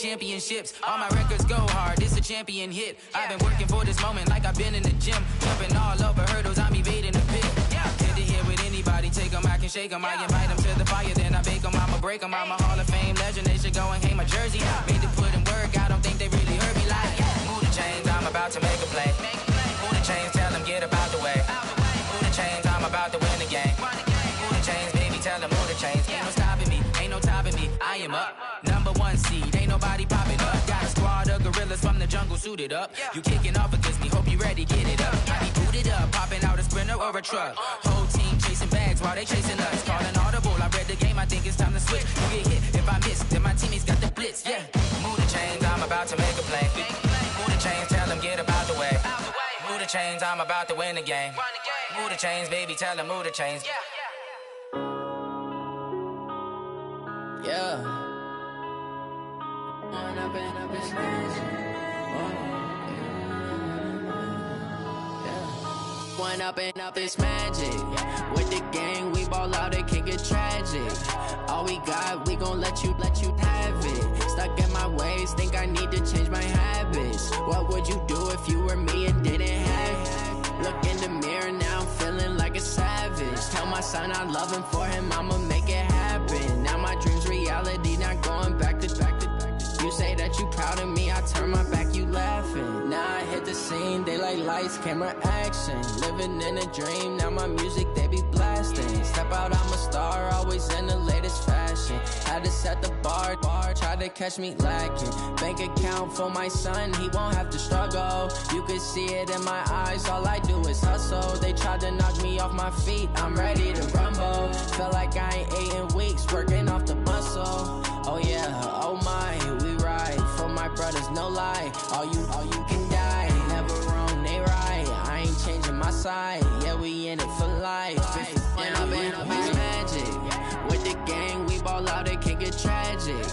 championships. All my records go hard, this a champion hit. I've been working for this moment like I've been in the gym. Jumping all over hurdles, I'm evading the pit. Get to here with anybody, take them, I can shake them. I invite them to the fire, then I bake them, I'ma break them. I'm a Hall of Fame legend, they should go and hang my jersey. Made to put in work, I don't think they really heard me like. Move the chains, I'm about to make a play. Move the chains, tell them get about the way. Move the chains, I'm about to win the game. Move the chains, baby, tell them move the chains. Ain't no stopping me, ain't no topping me, I am up. #1 seed, ain't nobody popping up. Got a squad of gorillas from the jungle suited up. You kicking off against me, hope you ready, get it up. I be booted up, popping out a Sprinter or a truck. Whole team chasing bags while they chasing us. Calling audible, I read the game, I think it's time to switch. You get hit, if I miss, then my teammates got the blitz, yeah. Move the chains, I'm about to make a play. Move the chains, tell them get about the way. Move the chains, I'm about to win the game. Move the chains, baby, tell them move the chains. Yeah. One up and up is magic. With the gang, we ball out, it can get tragic. All we got, we gon' let you have it. Stuck in my ways, think I need to change my habits. What would you do if you were me and didn't have it? Look in the mirror, now I'm feeling like a savage. Tell my son I love him, for him I'ma make it happen. Now my dream's reality, not going back to. You say that you proud of me, I turn my back, you laughing. Now I hit the scene, they like lights, camera, action. Living in a dream, now my music, they be blasting. Step out, I'm a star, always in the latest fashion. Had to set the bar, try to catch me lacking. Bank account for my son, he won't have to struggle. You can see it in my eyes, all I do is hustle. They tried to knock me off my feet, I'm ready to rumble. Felt like I ain't ate in weeks, working off the muscle. Oh yeah, oh my, we ride for my brothers, no lie. All you can die, never wrong, they right. I ain't changing my side, yeah, we in it for life. When I've been up is magic. With the gang, we ball out, it can get tragic.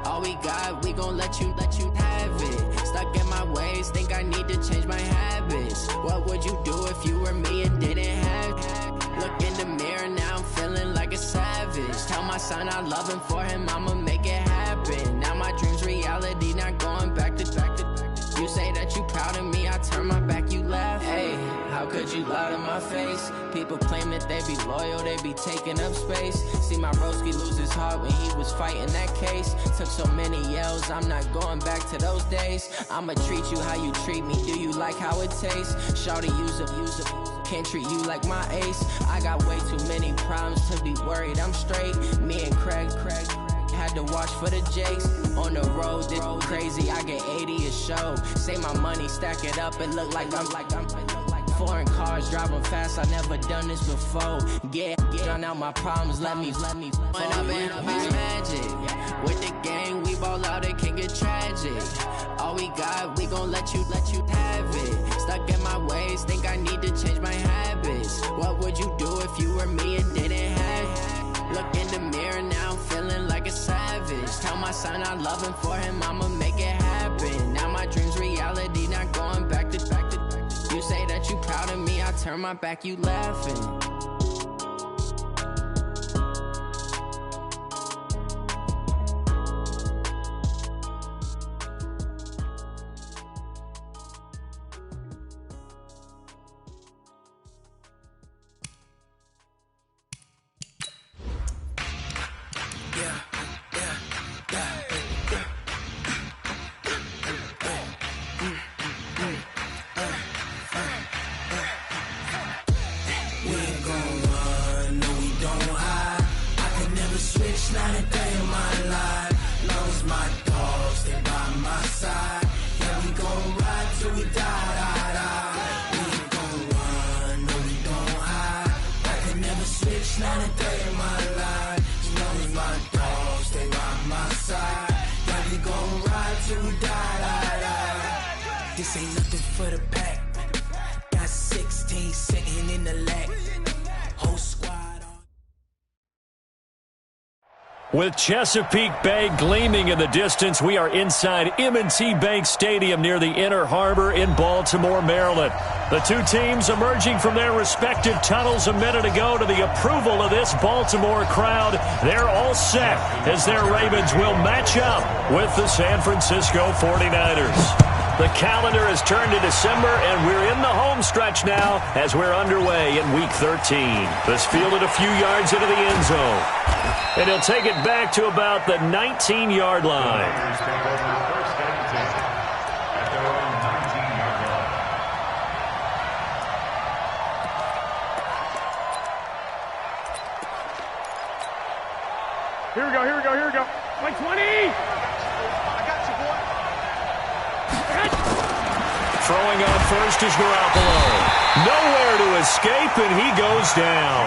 All we got, we gon' let you have it. Stuck in my ways, think I need to change my habits. What would you do if you were me and didn't have it? Look in the mirror, now I'm feeling like a savage. Tell my son I love him, for him I'ma make it happen. Now my dream's reality, not going back to. You say that you proud of me, I turn my back, you laugh. Hey, how could you lie to my face? People claim that they be loyal, they be taking up space. See my broski lose his heart when he was fighting that case. Took so many yells, I'm not going back to those days. I'ma treat you how you treat me, do you like how it tastes? Shawty, use up. Can't treat you like my ace. I got way too many problems to be worried, I'm straight. Me and Craig had to watch for the Jakes. On the road, this crazy, I get 80 a show. Say my money, stack it up, it look like I'm foreign cars, driving fast, I never done this before. Get drown out my problems, let me When I've been up is magic. With the gang, we ball out, it can get tragic. All we got, we gon' let you have it. Stuck in my ways, think I need to change my habits. What would you do if you were me and didn't have it? Look in the mirror, now I'm feeling like a savage. Tell my son I love him, for him I'ma make it happen. Now my dream's reality, not going back to. You say that you proud of me, I turn my back, you laughing. With Chesapeake Bay gleaming in the distance, we are inside M&T Bank Stadium near the Inner Harbor in Baltimore, Maryland. The two teams emerging from their respective tunnels a minute ago to the approval of this Baltimore crowd. They're all set as their Ravens will match up with the San Francisco 49ers. The calendar has turned to December, and we're in the home stretch now as we're underway in Week 13. This fielded a few yards into the end zone. And he'll take it back to about the 19-yard line. Here we go. Like 20! I got you, boy. Throwing on first is Garoppolo. Nowhere to escape, and he goes down.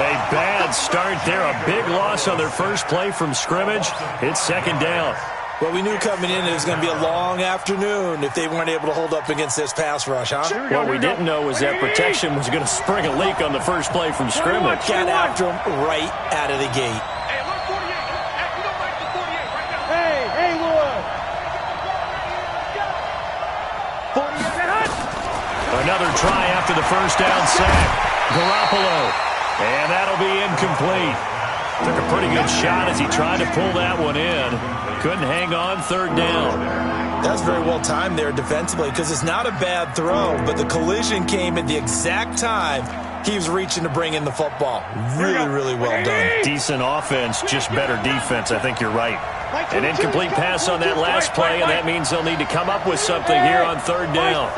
A bad start there. A big loss on their first play from scrimmage. It's second down. Well, we knew coming in it was going to be a long afternoon if they weren't able to hold up against this pass rush, huh? What we didn't know was that protection was going to spring a leak on the first play from scrimmage. Got after him right out of the gate. Hey, look, 48. You don't like the 48 right now. Hey, Lord. 48. Another try after the first down sack. Garoppolo. And that'll be incomplete. Took a pretty good shot as he tried to pull that one in. Couldn't hang on third down. That's very well timed there defensively because it's not a bad throw, but the collision came at the exact time he was reaching to bring in the football. Really well done. Decent offense, just better defense. I think you're right. An incomplete pass on that last play, and that means they'll need to come up with something here on third down.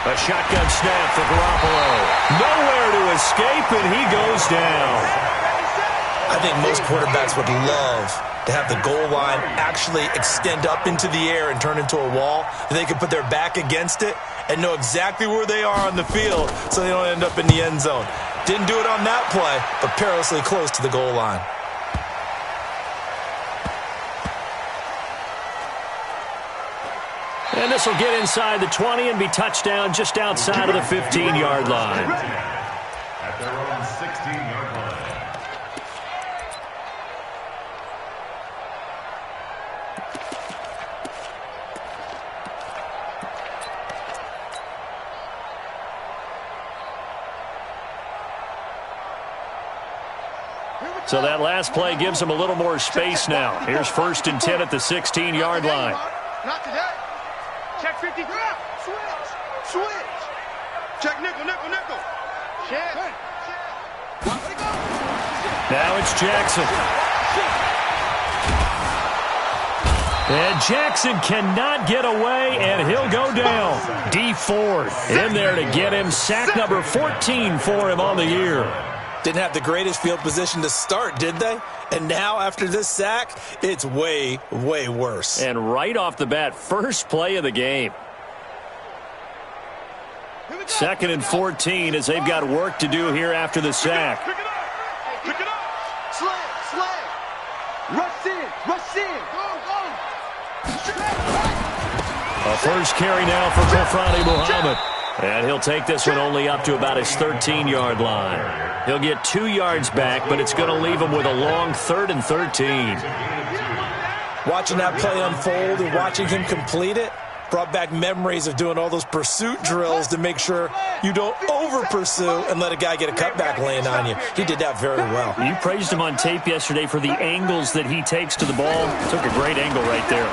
A shotgun snap for Garoppolo. Nowhere to escape, and he goes down. I think most quarterbacks would love to have the goal line actually extend up into the air and turn into a wall. They could put their back against it and know exactly where they are on the field so they don't end up in the end zone. Didn't do it on that play, but perilously close to the goal line. And this will get inside the 20 and be touchdown just outside of the 15-yard line. At their own 16-yard line. So that last play gives them a little more space now. Here's 1st and 10 at the 16-yard line. Not today. Check 50. Switch. Check nickel. Check. Now it's Jackson. And Jackson cannot get away, and he'll go down. D Ford in there to get him. Sack number 14 for him on the year. Didn't have the greatest field position to start, did they? And now, after this sack, it's way worse. And right off the bat, first play of the game. 2nd and 14 as they've got work to do here after the sack. Pick it up. Slam. Rush in. Go. A first carry now for Kofrani Muhammad. And he'll take this one only up to about his 13-yard line. He'll get 2 yards back, but it's going to leave him with a long 3rd and 13. Watching that play unfold and watching him complete it brought back memories of doing all those pursuit drills to make sure you don't over-pursue and let a guy get a cutback laying on you. He did that very well. You praised him on tape yesterday for the angles that he takes to the ball. Took a great angle right there.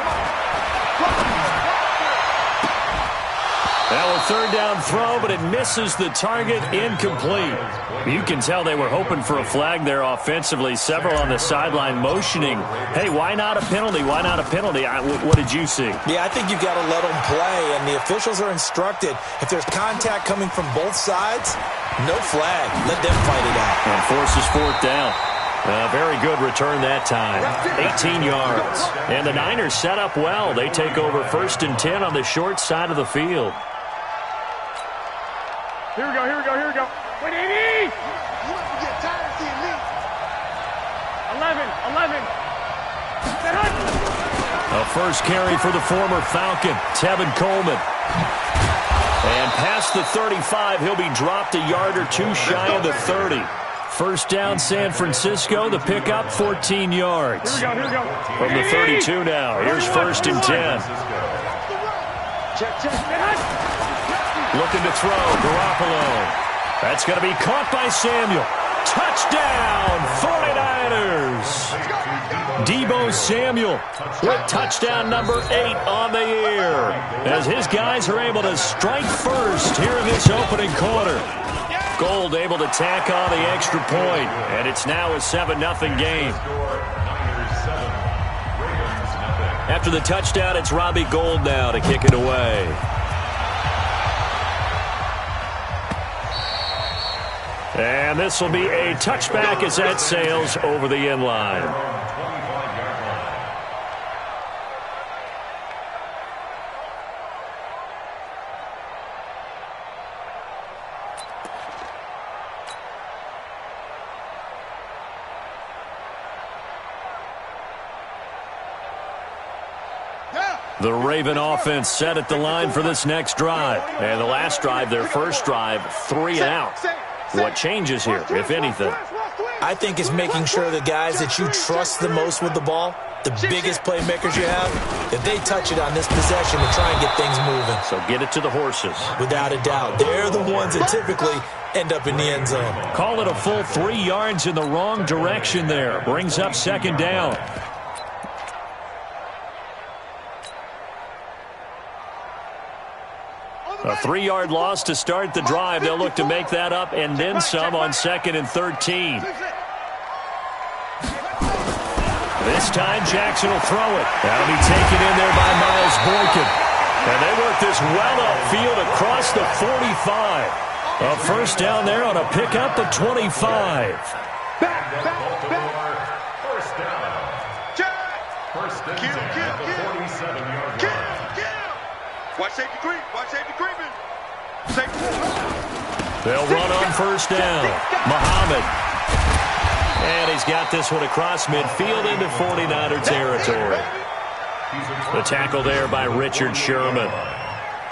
Now a 3rd down throw, but it misses the target, incomplete. You can tell they were hoping for a flag there offensively. Several on the sideline motioning, hey, why not a penalty? Why not a penalty? What did you see? Yeah, I think you've got to let them play, and the officials are instructed. If there's contact coming from both sides, no flag. Let them fight it out. And forces 4th down. A very good return that time. 18 yards. And the Niners set up well. They take over 1st and 10 on the short side of the field. Here we go. Wait, Amy! You have to get tired of seeing me. 11. A first carry for the former Falcon, Tevin Coleman. And past the 35, he'll be dropped a yard or two shy of the 30. First down, San Francisco. The pickup, 14 yards. Here we go. From the 32 now. Here's 1st and 10. Looking to throw. Garoppolo. That's going to be caught by Samuel. Touchdown, 49ers. Deebo Samuel with touchdown number 8 on the year, as his guys are able to strike first here in this opening quarter. Gold able to tack on the extra point, and it's now a 7-0 game. After the touchdown, it's Robbie Gould now to kick it away. And this will be a touchback as that sails over the end line. The Raven offense set at the line for this next drive. And the last drive, their first drive, 3 and out. What changes here, if anything? I think it's making sure the guys that you trust the most with the ball, the biggest playmakers you have, that they touch it on this possession to try and get things moving. So get it to the horses. Without a doubt. They're the ones that typically end up in the end zone. Call it a full 3 yards in the wrong direction there. Brings up 2nd down. A 3-yard loss to start the drive. They'll look to make that up and then some on 2nd and 13. This time Jackson will throw it. That'll be taken in there by Miles Boykin. And they work this well upfield across the 45. A first down there on a pickup at 25. First down. First and 10 at the 47-yard line. Watch safety creep. Watch safety creeping. They'll run on first down. Muhammad. And he's got this one across midfield into 49er territory. The tackle there by Richard Sherman.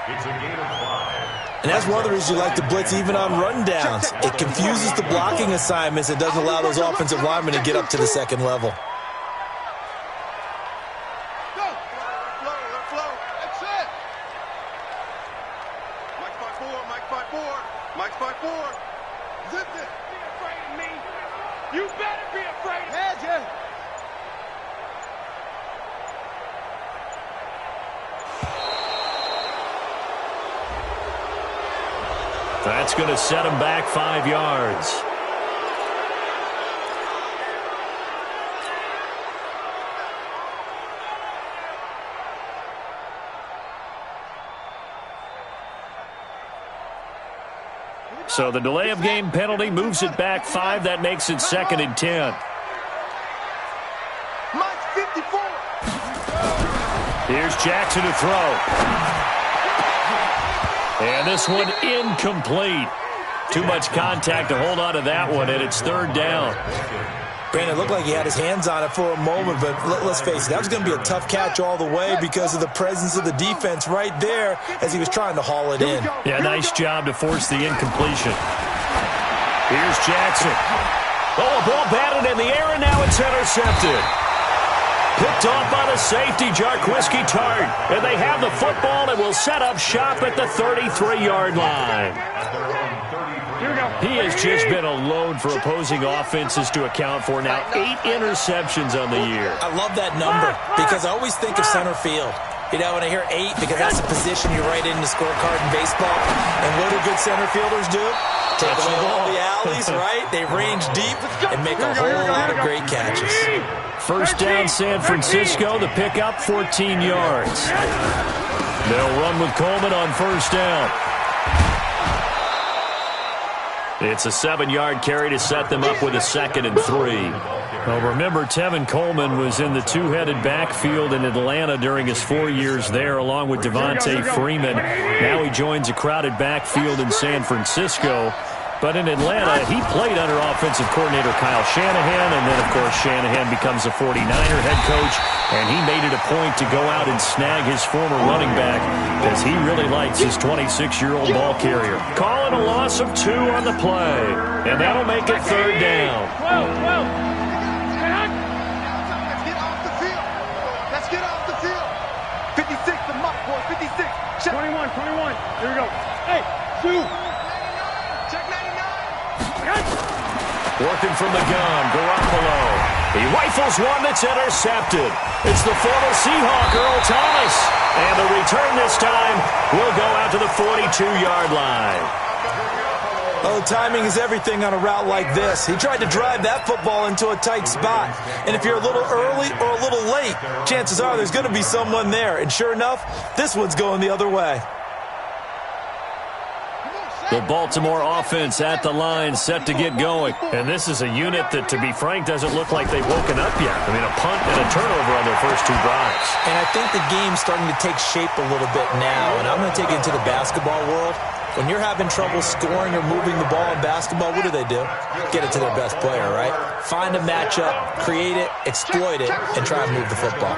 It's a gain of 5. And that's one of the reasons you like to blitz even on rundowns. It confuses the blocking assignments and doesn't allow those offensive linemen to get up to the second level. That's going to set him back 5 yards. So the delay of game penalty moves it back 5. That makes it 2nd and 10. Here's Jackson to throw. And this one incomplete. Too much contact to hold on to that one, and it's 3rd down. Brandon, it looked like he had his hands on it for a moment, but let's face it, that was going to be a tough catch all the way because of the presence of the defense right there as he was trying to haul it in. Yeah, nice job to force the incompletion. Here's Jackson. Oh, a ball batted in the air, and now it's intercepted. Picked off by the safety, Jarquiski Tart. And they have the football and will set up shop at the 33-yard line. He has just been a load for opposing offenses to account for. Now 8 interceptions on the year. I love that number because I always think of center field. You know, when I hear 8, because that's the position you write in the scorecard in baseball. And what do good center fielders do? Take away all the alleys, right? They range deep and make a whole lot of great catches. First down, San Francisco. The pickup, 14 yards. They'll run with Coleman on first down. It's a 7-yard carry to set them up with a 2nd and 3. Well, remember, Tevin Coleman was in the two-headed backfield in Atlanta during his 4 years there, along with Devontae Freeman. Now he joins a crowded backfield in San Francisco. But in Atlanta, he played under offensive coordinator Kyle Shanahan, and then, of course, Shanahan becomes a 49er head coach, and he made it a point to go out and snag his former running back because he really likes his 26-year-old ball carrier. Calling a loss of 2 on the play, and that'll make it 3rd down. 12. Let's get off the field. 56, the muck, boy, 56. 21. Here we go. Hey, 2. Check 99. Working from the gun, Garoppolo. He rifles one that's intercepted. It's the former Seahawk, Earl Thomas. And the return this time will go out to the 42-yard line. Oh, timing is everything on a route like this. He tried to drive that football into a tight spot. And if you're a little early or a little late, chances are there's going to be someone there. And sure enough, this one's going the other way. The Baltimore offense at the line, set to get going. And this is a unit that, to be frank, doesn't look like they've woken up yet. I mean, a punt and a turnover on their first 2 drives. And I think the game's starting to take shape a little bit now. And I'm going to take it into the basketball world. When you're having trouble scoring or moving the ball in basketball, what do? Get it to their best player, right? Find a matchup, create it, exploit it, and try and move the football.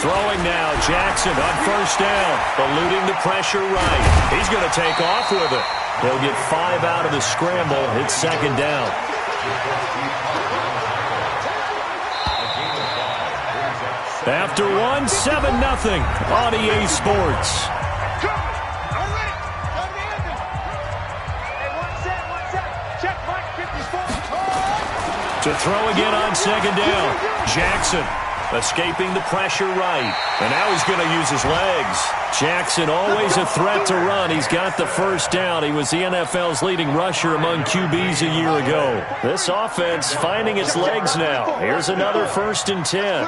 Throwing now, Jackson on first down, eluding the pressure right. He's going to take off with it. He'll get 5 out of the scramble. It's 2nd down. After 1, 7-0 on EA Sports. To throw again on 2nd down, Jackson. Escaping the pressure right. And now he's going to use his legs. Jackson always a threat to run. He's got the first down. He was the NFL's leading rusher among QBs a year ago. This offense finding its legs now. Here's another 1st and 10.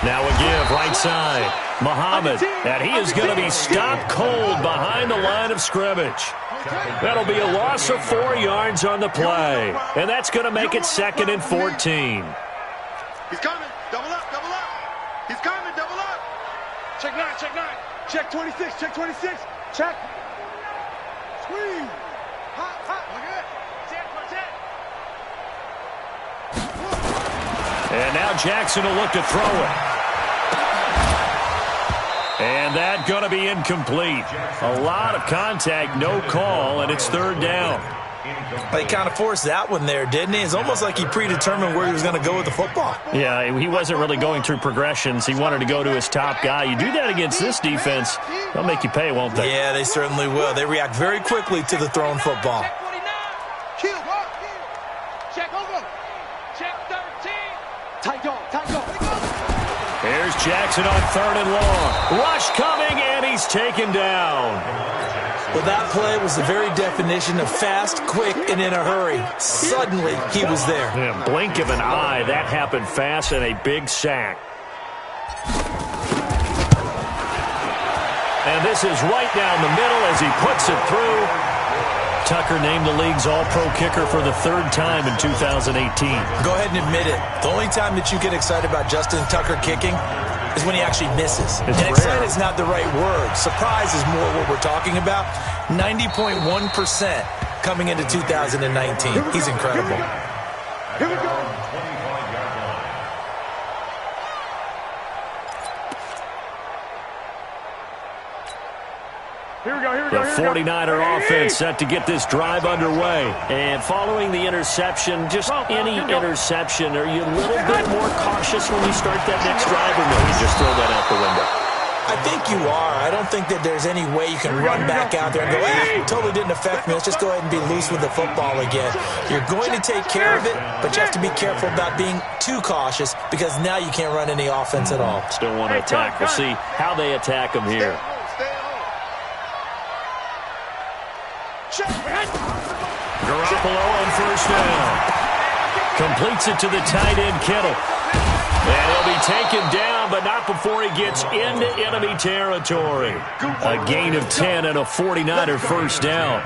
Now a give right side. Muhammad. And he is going to be stopped cold behind the line of scrimmage. That'll be a loss of 4 yards on the play. And that's going to make it 2nd and 14. He's coming. Double up. He's coming. Double up. Check 9. Check 26. Check. Squeeze. Hot. Look at that. And now Jackson will look to throw it. And that going to be incomplete. A lot of contact, no call, and it's 3rd down. He kind of forced that one there, didn't he? It's almost like he predetermined where he was going to go with the football. Yeah, he wasn't really going through progressions. He wanted to go to his top guy. You do that against this defense, they'll make you pay, won't they? Yeah, they certainly will. They react very quickly to the thrown football. Check over. Check 13. Tight dog. Here's Jackson on 3rd and long. Rush coming, and he's taken down. Well, that play was the very definition of fast, quick, and in a hurry. Suddenly, he was there. Yeah, blink of an eye, that happened fast, and a big sack. And this is right down the middle as he puts it through. Tucker named the league's all-pro kicker for the 3rd time in 2018. Go ahead and admit it. The only time that you get excited about Justin Tucker kicking is when he actually misses. And excited is not the right word. Surprise is more what we're talking about. 90.1% coming into 2019. He's incredible. Here we go. The 49er offense set to get this drive underway. And following the interception, just any interception, are you a little bit more cautious when you start that next drive, or no, you just throw that out the window? I think you are. I don't think that there's any way you can run back out there and go, totally didn't affect me. Let's just go ahead and be loose with the football again. You're going to take care of it, but you have to be careful about being too cautious because now you can't run any offense at all. Still want to attack. We'll see how they attack him here. Garoppolo on first down. Completes it to the tight end, Kittle. And he'll be taken down, but not before he gets into enemy territory. A gain of 10 and a 49er first down.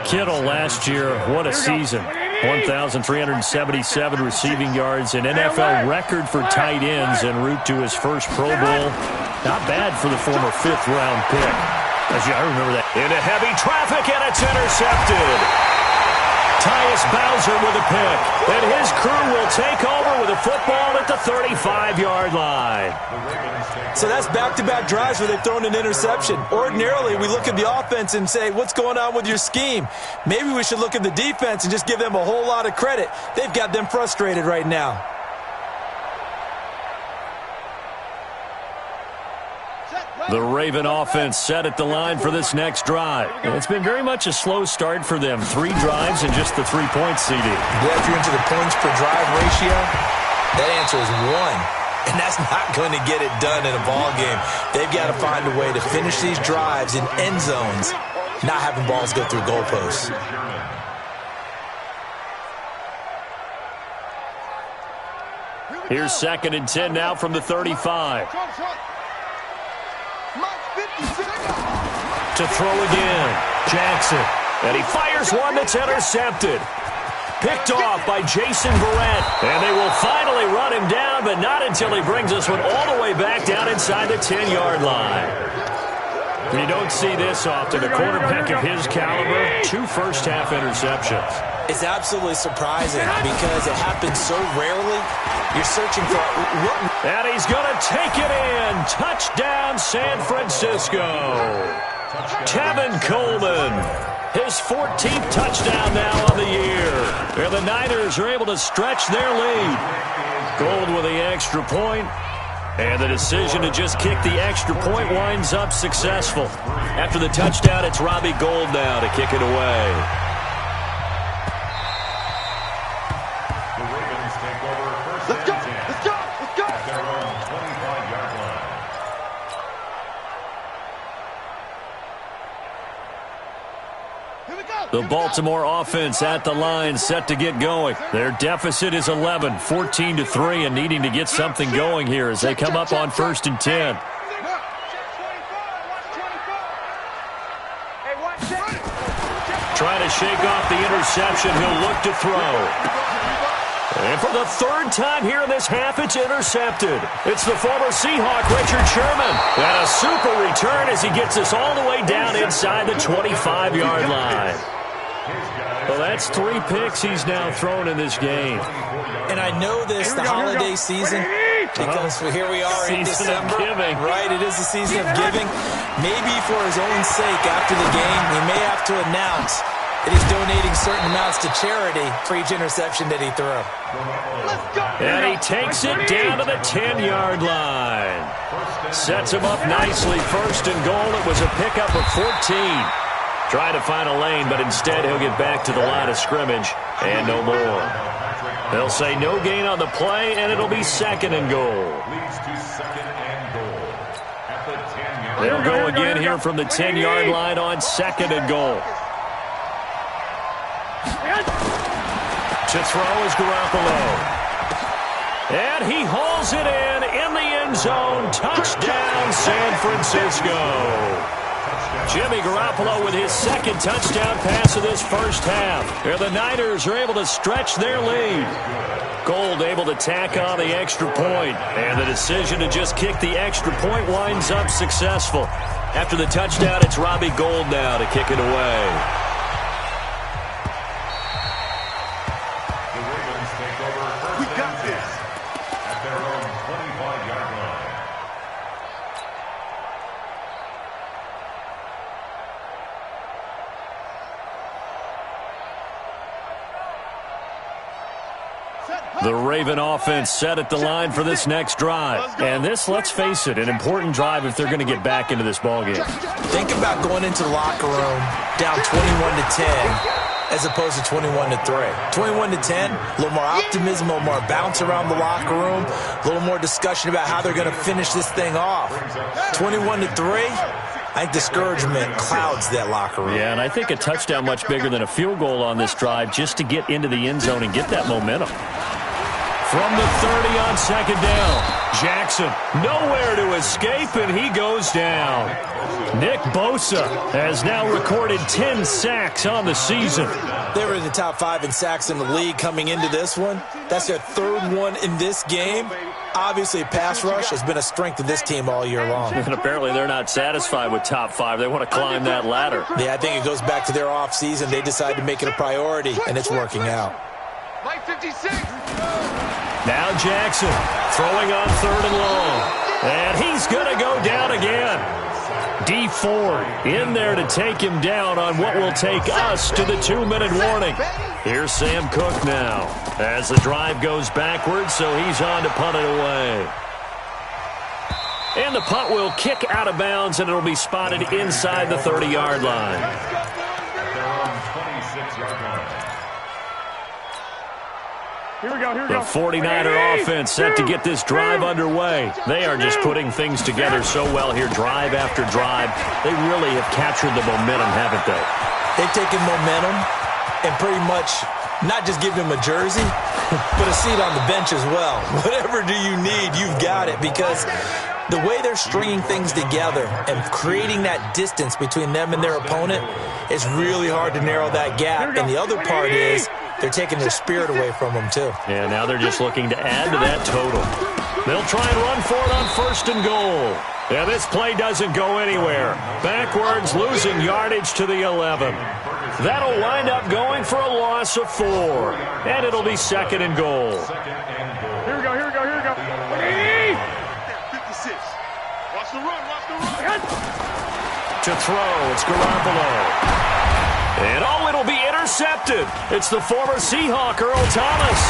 Kittle last year, what a season. 1,377 receiving yards, an NFL record for tight ends en route to his first Pro Bowl. Not bad for the former fifth-round pick. I remember that. Into heavy traffic, and it's intercepted. Tyus Bowser with a pick, and his crew will take over with a football at the 35-yard line. So that's back-to-back drives where they've thrown an interception. Ordinarily, we look at the offense and say, what's going on with your scheme? Maybe we should look at the defense and just give them a whole lot of credit. They've got them frustrated right now. The Raven offense set at the line for this next drive. It's been very much a slow start for them. 3 drives and just the 3-point CD. Yeah, if you're into the points per drive ratio, that answer is 1. And that's not going to get it done in a ball game. They've got to find a way to finish these drives in end zones, not having balls go through goalposts. Here's 2nd and 10 now from the 35. To throw again, Jackson. And he fires one that's intercepted. Picked off by Jason Verrett. And they will finally run him down, but not until he brings this one all the way back down inside the 10-yard line. You don't see this often. A quarterback of his caliber, 2 first-half interceptions. It's absolutely surprising because it happens so rarely. You're searching for what? And he's going to take it in. Touchdown, San Francisco. Tevin Coleman, his 14th touchdown now on the year. And the Niners are able to stretch their lead. Gold with the extra point. And the decision to just kick the extra point winds up successful. After the touchdown, it's Robbie Gould now to kick it away. The Baltimore offense at the line, set to get going. Their deficit is 11, 14-3, and needing to get something going here as they come up on 1st and 10. Trying to shake off the interception. He'll look to throw. And for the 3rd time here in this half, it's intercepted. It's the former Seahawk, Richard Sherman. And a super return as he gets us all the way down inside the 25-yard line. Well, that's 3 picks he's now thrown in this game. And I know this, the holiday season, because here we are in December. Right, it is the season of giving. Maybe for his own sake, after the game, he may have to announce that he's donating certain amounts to charity for each interception that he threw. And he takes it down to the 10-yard line. Sets him up nicely. 1st and goal. It was a pickup of 14. Trying to find a lane, but instead he'll get back to the line of scrimmage and no more. They'll say no gain on the play, and it'll be 2nd and goal. They'll go again here from the 10-yard line on 2nd and goal. To throw is Garoppolo. And he hauls it in the end zone. Touchdown, San Francisco. Jimmy Garoppolo with his 2nd touchdown pass of this first half. And the Niners are able to stretch their lead. Gould able to tack on the extra point. And the decision to just kick the extra point winds up successful. After the touchdown, it's Robbie Gould now to kick it away. The Raven offense set at the line for this next drive. And this, let's face it, an important drive if they're going to get back into this ballgame. Think about going into the locker room down 21-10 as opposed to 21-3. 21-10, a little more optimism, a little more bounce around the locker room, a little more discussion about how they're going to finish this thing off. 21-3, I think discouragement clouds that locker room. Yeah, and I think a touchdown much bigger than a field goal on this drive just to get into the end zone and get that momentum. From the 30 on 2nd down. Jackson, nowhere to escape, and he goes down. Nick Bosa has now recorded 10 sacks on the season. They were in the top 5 in sacks in the league coming into this one. That's their 3rd one in this game. Obviously, pass rush has been a strength of this team all year long. And apparently they're not satisfied with top 5. They want to climb that ladder. Yeah, I think it goes back to their offseason. They decided to make it a priority, and it's working out. Mike 56. Now Jackson throwing on 3rd and long. And he's going to go down again. D Ford in there to take him down on what will take us to the 2-minute warning. Here's Sam Cook now as the drive goes backwards, so he's on to punt it away. And the punt will kick out of bounds, and it'll be spotted inside the 30-yard line. Here we go, here we The go. 49er offense set to get this drive underway. They are just putting things together so well here, drive after drive. They really have captured the momentum, haven't they? They've taken momentum and pretty much not just give him a jersey, but a seat on the bench as well. Whatever do you need, you've got it, because the way they're stringing things together and creating that distance between them and their opponent, it's really hard to narrow that gap. And the other part is they're taking their spirit away from them, too. Yeah, now they're just looking to add to that total. They'll try and run for it on 1st and goal. Yeah, this play doesn't go anywhere. Backwards, losing yardage to the 11. That'll wind up going for a loss of 4. And it'll be 2nd and goal. Here we go, here we go, here we go. 56. Watch the run, watch the run. To throw, it's Garoppolo. And it'll be intercepted. It's the former Seahawk, Earl Thomas.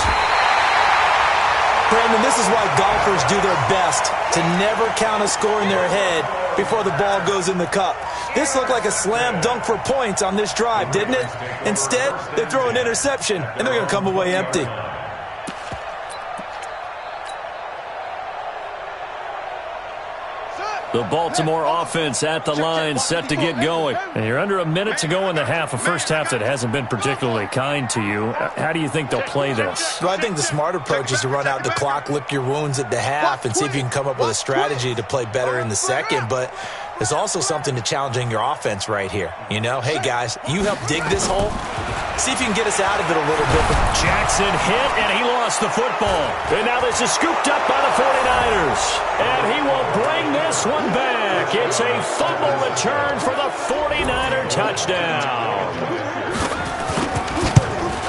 Brandon, this is why golfers do their best to never count a score in their head before the ball goes in the cup. This looked like a slam dunk for points on this drive, didn't it? Instead, they throw an interception, and they're going to come away empty. The Baltimore offense at the line, set to get going. And you're under a minute to go in the half, a first half that hasn't been particularly kind to you. How do you think they'll play this? Well, I think the smart approach is to run out the clock, lick your wounds at the half, and see if you can come up with a strategy to play better in the second. But there's also something to challenging your offense right here. You know, hey, guys, you help dig this hole. See if you can get us out of it a little bit. Jackson hit, and he lost the football. And now this is scooped up by the 49ers. And he will bring this one back. It's a fumble return for the 49er touchdown.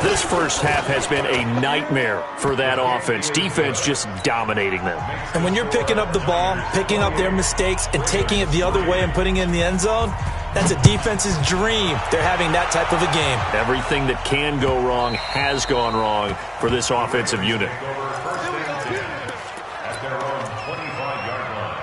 This first half has been a nightmare for that offense. Defense just dominating them. And when you're picking up the ball, picking up their mistakes, and taking it the other way and putting it in the end zone, that's a defense's dream. They're having that type of a game. Everything that can go wrong has gone wrong for this offensive unit. At their own 25-yard line.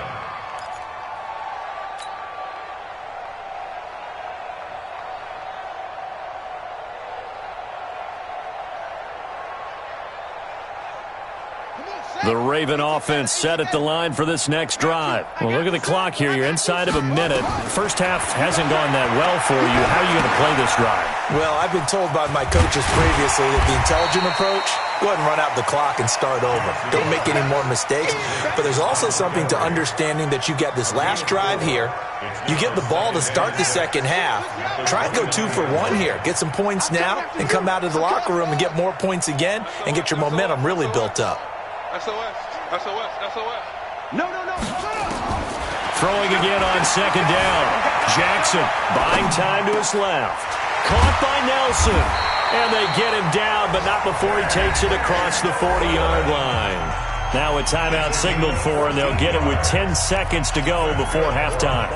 The Raven offense set at the line for this next drive. Well, look at the clock here. You're inside of a minute. First half hasn't gone that well for you. How are you going to play this drive? Well, I've been told by my coaches previously that the intelligent approach, go ahead and run out the clock and start over. Don't make any more mistakes. But there's also something to understanding that you get this last drive here. You get the ball to start the second half. Try and go 2 for 1 here. Get some points now and come out of the locker room and get more points again and get your momentum really built up. SOS, SOS, SOS. No. Throwing again on second down. Jackson buying time to his left. Caught by Nelson. And they get him down, but not before he takes it across the 40-yard line. Now a timeout signaled for, and they'll get it with 10 seconds to go before halftime.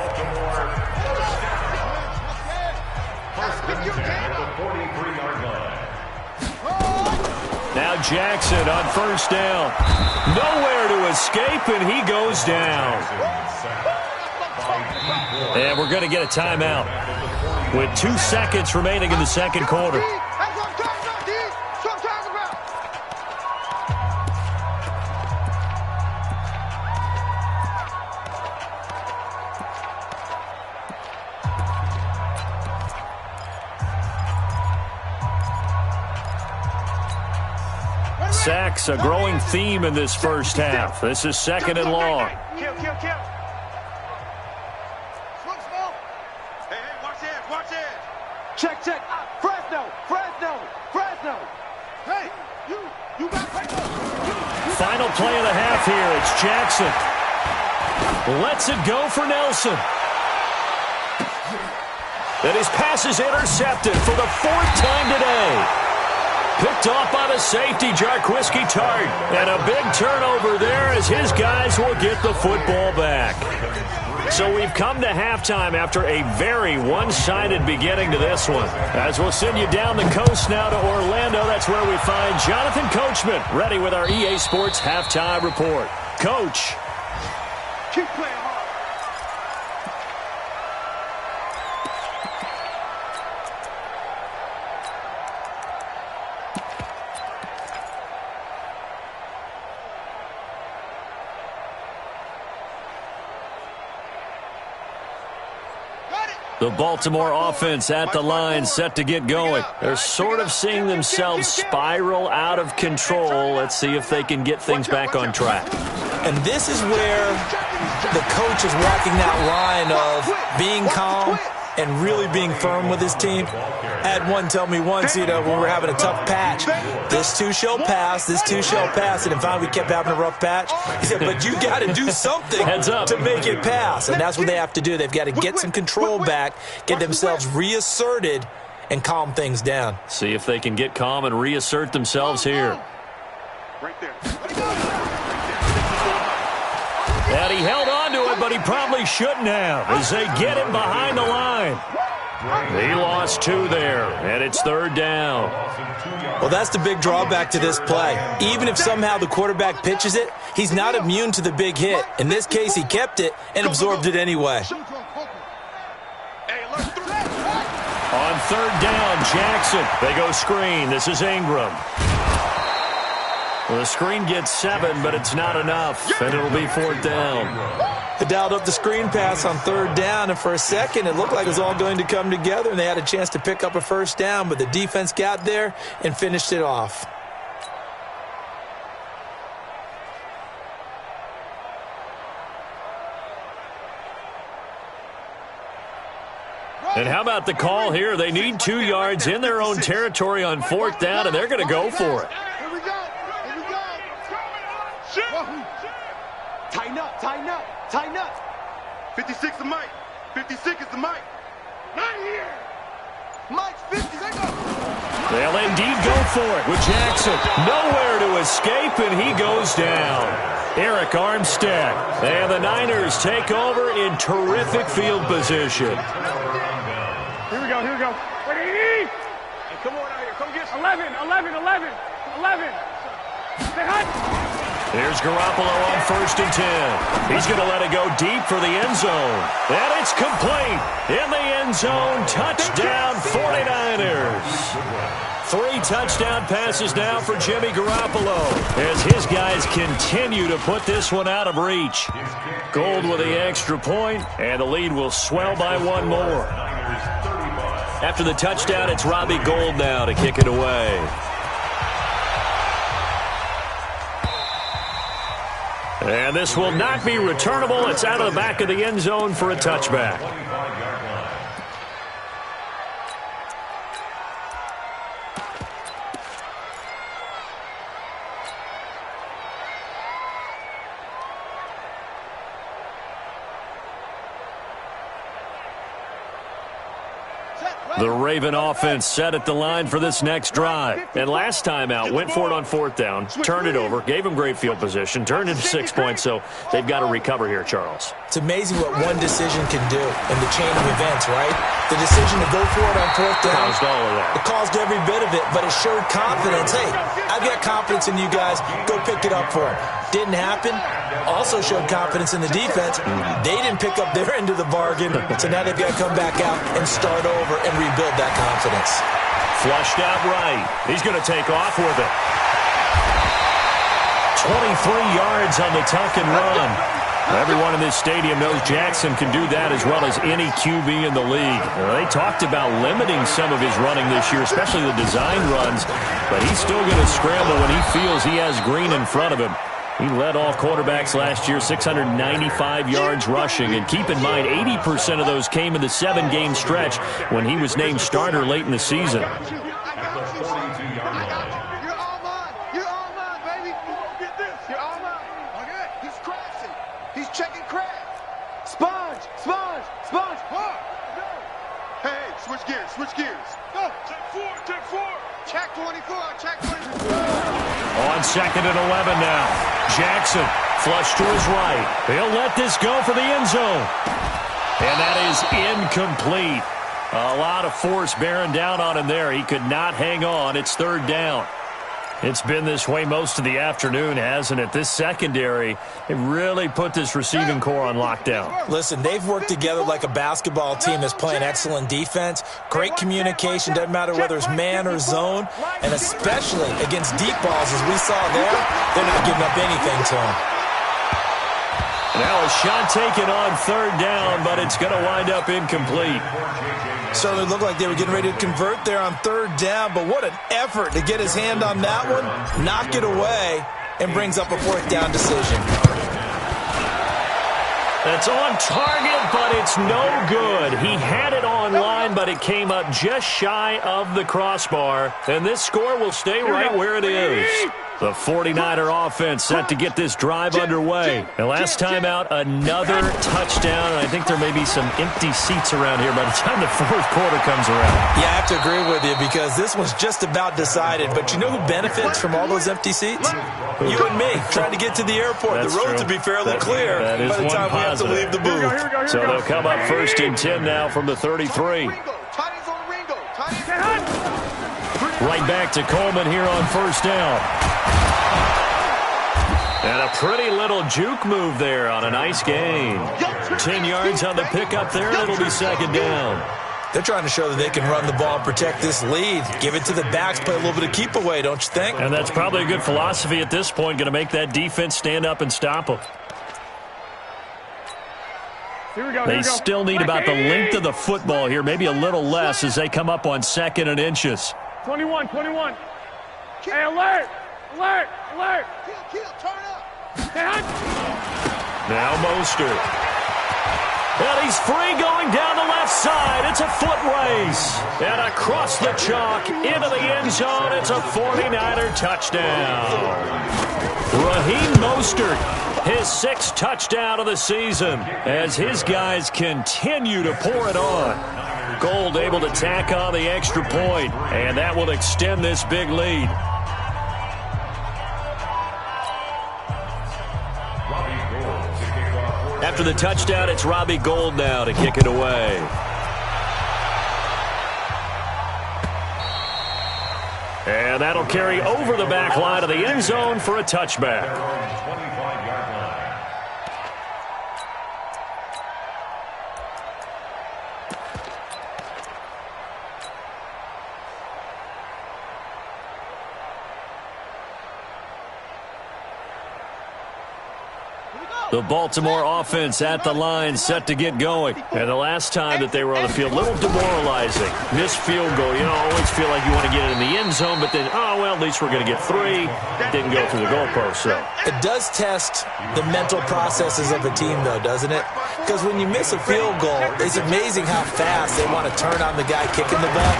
First and 10 at the 43-yard line. Now Jackson on first down. Nowhere to escape, and he goes down. And we're going to get a timeout with 2 seconds remaining in the second quarter. sacks, a growing theme in this first half. This is 2nd and long. Kill. Hey, watch edge. Check. Fresno. Hey, you got Fresno. Final play of the half here. It's Jackson. Lets it go for Nelson. And his pass is intercepted for the 4th time today. Picked off by the safety, Jarquiski Tart. And a big turnover there as his guys will get the football back. So we've come to halftime after a very one-sided beginning to this one. As we'll send you down the coast now to Orlando, that's where we find Jonathan Coachman ready with our EA Sports Halftime Report. Coach. Keep playing hard. The Baltimore offense at the line, set to get going. They're sort of seeing themselves spiral out of control. Let's see if they can get things back on track. And this is where the coach is walking that line of being calm and really being firm with his team. I had one tell me once, when we were having a tough patch, this too shall pass, and then finally we kept having a rough patch. He said, but you got to do something to make it pass, and that's what they have to do. They've got to get some control back, get themselves reasserted, and calm things down. See if they can get calm and reassert themselves here. Right there. And he held on to it, but he probably shouldn't have as they get him behind the line. He lost 2 there, and it's 3rd down. Well, that's the big drawback to this play. Even if somehow the quarterback pitches it, he's not immune to the big hit. In this case, he kept it and absorbed it anyway. On 3rd down, Jackson. They go screen. This is Ingram. Well, the screen gets 7, but it's not enough, and it'll be 4th down. They dialed up the screen pass on 3rd down, and for a second it looked like it was all going to come together, and they had a chance to pick up a 1st down, but the defense got there and finished it off. And how about the call here? They need 2 yards in their own territory on 4th down, and they're going to go for it. Here we go. Tighten up. 56 is Mike. 56 is the Mike. Not here. Mike's 50. They go. They'll indeed go for it with Jackson. Nowhere to escape, and he goes down. Eric Armstead. And the Niners take over in terrific field position. Here we go. Ready? Hey, come on out here. Come get 11. Stay hot. Here's Garoppolo on 1st and 10. He's going to let it go deep for the end zone. And it's complete. In the end zone, touchdown 49ers. 3 touchdown passes now for Jimmy Garoppolo as his guys continue to put this one out of reach. Gold with the extra point, and the lead will swell by 1 more. After the touchdown, it's Robbie Gould now to kick it away. And this will not be returnable. It's out of the back of the end zone for a touchback. The Raven offense set at the line for this next drive. And last time out, went for it on 4th down, turned it over, gave him great field position, turned into 6 points, so they've got to recover here, Charles. It's amazing what one decision can do in the chain of events, right? The decision to go for it on 4th down. Caused all of that. It caused every bit of it, but it showed confidence. Hey, I've got confidence in you guys. Go pick it up for him. Didn't happen. Also showed confidence in the defense. They didn't pick up their end of the bargain, so now they've got to come back out and start over and rebuild that confidence. Flushed out right. He's going to take off with it. 23 yards on the tuck and run. Everyone in this stadium knows Jackson can do that as well as any QB in the league. They talked about limiting some of his running this year, especially the design runs, but he's still going to scramble when he feels he has green in front of him. He led all quarterbacks last year, 695 yards rushing. And keep in mind, 80% of those came in the 7-game stretch when he was named starter late in the season. Switch gears. Go. Check 4. Check 24. Check 24. On 2nd and 11 now. Jackson flush to his right. He'll let this go for the end zone. And that is incomplete. A lot of force bearing down on him there. He could not hang on. It's 3rd down. It's been this way most of the afternoon, hasn't it? This secondary, it really put this receiving core on lockdown. Listen, they've worked together like a basketball team that's playing excellent defense. Great communication, doesn't matter whether it's man or zone. And especially against deep balls, as we saw there, they're not giving up anything to them. Now a shot taken on 3rd down, but it's going to wind up incomplete. Certainly looked like they were getting ready to convert there on 3rd down, but what an effort to get his hand on that one, knock it away, and brings up a 4th down decision. It's on target, but it's no good. He had it on line, but it came up just shy of the crossbar, and this score will stay right where it is. The 49er offense set to get this drive underway. And last time out, another touchdown. And I think there may be some empty seats around here by the time the 4th quarter comes around. Yeah, I have to agree with you because this one's just about decided. But you know who benefits from all those empty seats? You and me, trying to get to the airport. That's the road true. to be fairly clear by the time we have to leave the booth. So they'll come up 1st and 10 now from the 33. Right back to Coleman here on 1st down. And a pretty little juke move there on a nice gain. 10 yards on the pickup there, and it'll be 2nd down. They're trying to show that they can run the ball and protect this lead. Give it to the backs, play a little bit of keep away, don't you think? And that's probably a good philosophy at this point, going to make that defense stand up and stop them. They still need about the length of the football here, maybe a little less as they come up on 2nd and inches. 21. Hey, alert! Kill, turn up! Now Mostert. And he's free going down the left side. It's a foot race. And across the chalk into the end zone. It's a 49er touchdown. Raheem Mostert, his 6th touchdown of the season as his guys continue to pour it on. Gold able to tack on the extra point, and that will extend this big lead. After the touchdown, it's Robbie Gould now to kick it away. And that'll carry over the back line of the end zone for a touchback. The Baltimore offense at the line, set to get going. And the last time that they were on the field, a little demoralizing. Missed field goal. You know, always feel like you want to get it in the end zone, but then, oh, well, at least we're going to get 3. Didn't go through the goalpost, so. It does test the mental processes of a team, though, doesn't it? Because when you miss a field goal, it's amazing how fast they want to turn on the guy kicking the ball.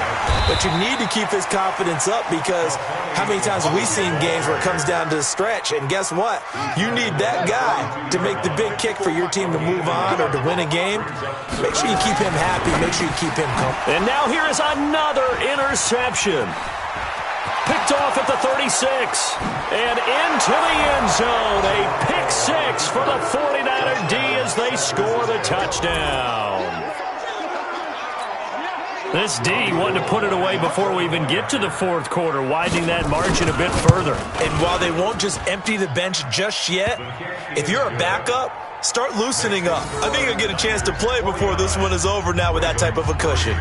But you need to keep his confidence up because how many times have we seen games where it comes down to the stretch? And guess what? You need that guy to make the big kick for your team to move on or to win a game. Make sure you keep him happy. Make sure you keep him comfortable. And now here is another interception. Picked off at the 36. And into the end zone. A pick 6 for the 49er D as they score the touchdown. This D wanted to put it away before we even get to the 4th quarter, widening that margin a bit further. And while they won't just empty the bench just yet, if you're a backup, start loosening up. I think you'll get a chance to play before this one is over now with that type of a cushion.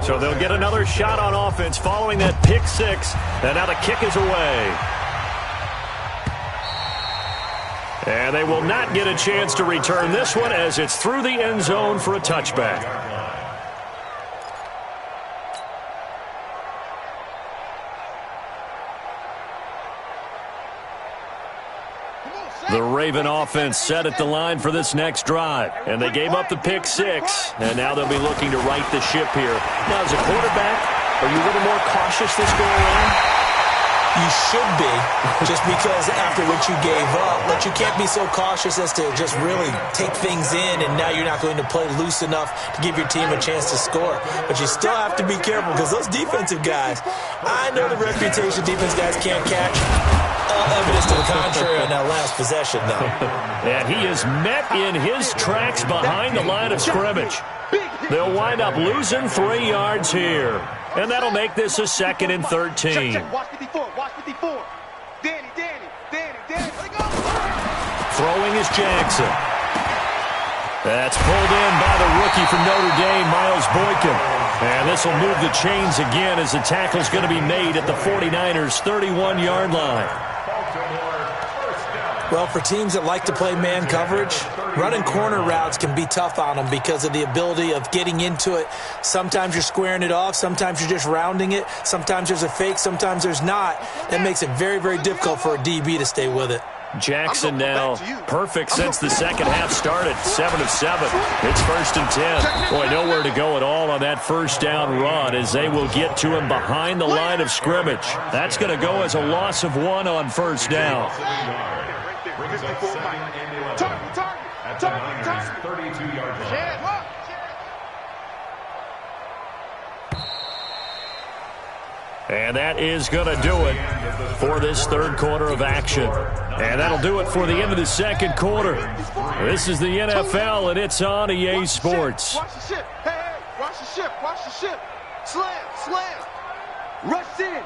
So they'll get another shot on offense following that pick 6, and now the kick is away. And they will not get a chance to return this one as it's through the end zone for a touchback. The Raven offense set at the line for this next drive. And they gave up the pick 6. And now they'll be looking to right the ship here. Now, as a quarterback, are you a little more cautious this go around? You should be, just because after what you gave up, but you can't be so cautious as to just really take things in, and now you're not going to play loose enough to give your team a chance to score. But you still have to be careful because those defensive guys, I know the reputation defense guys can't catch. Evidence to the contrary on that last possession, though. And he is met in his tracks behind the line of scrimmage. They'll wind up losing 3 yards here. And that'll make this a 2nd and 13. Watch 54, watch 54. Danny. Throwing is Jackson. That's pulled in by the rookie from Notre Dame, Miles Boykin. And this will move the chains again as the tackle's going to be made at the 49ers' 31-yard line. Well, for teams that like to play man coverage, running corner routes can be tough on them because of the ability of getting into it. Sometimes you're squaring it off. Sometimes you're just rounding it. Sometimes there's a fake. Sometimes there's not. That makes it very, very difficult for a DB to stay with it. Jackson now perfect since the second half started. 7 of 7. It's 1st and 10. Boy, nowhere to go at all on that first down run as they will get to him behind the line of scrimmage. That's going to go as a loss of 1 on first down. Target. 32-yard line. And that is going to do it for this third quarter of action. And that'll do it for the end of the second quarter. This is the NFL, and it's on EA Sports. Watch the ship. Hey, watch the ship. Watch the ship. Slam. Rush in.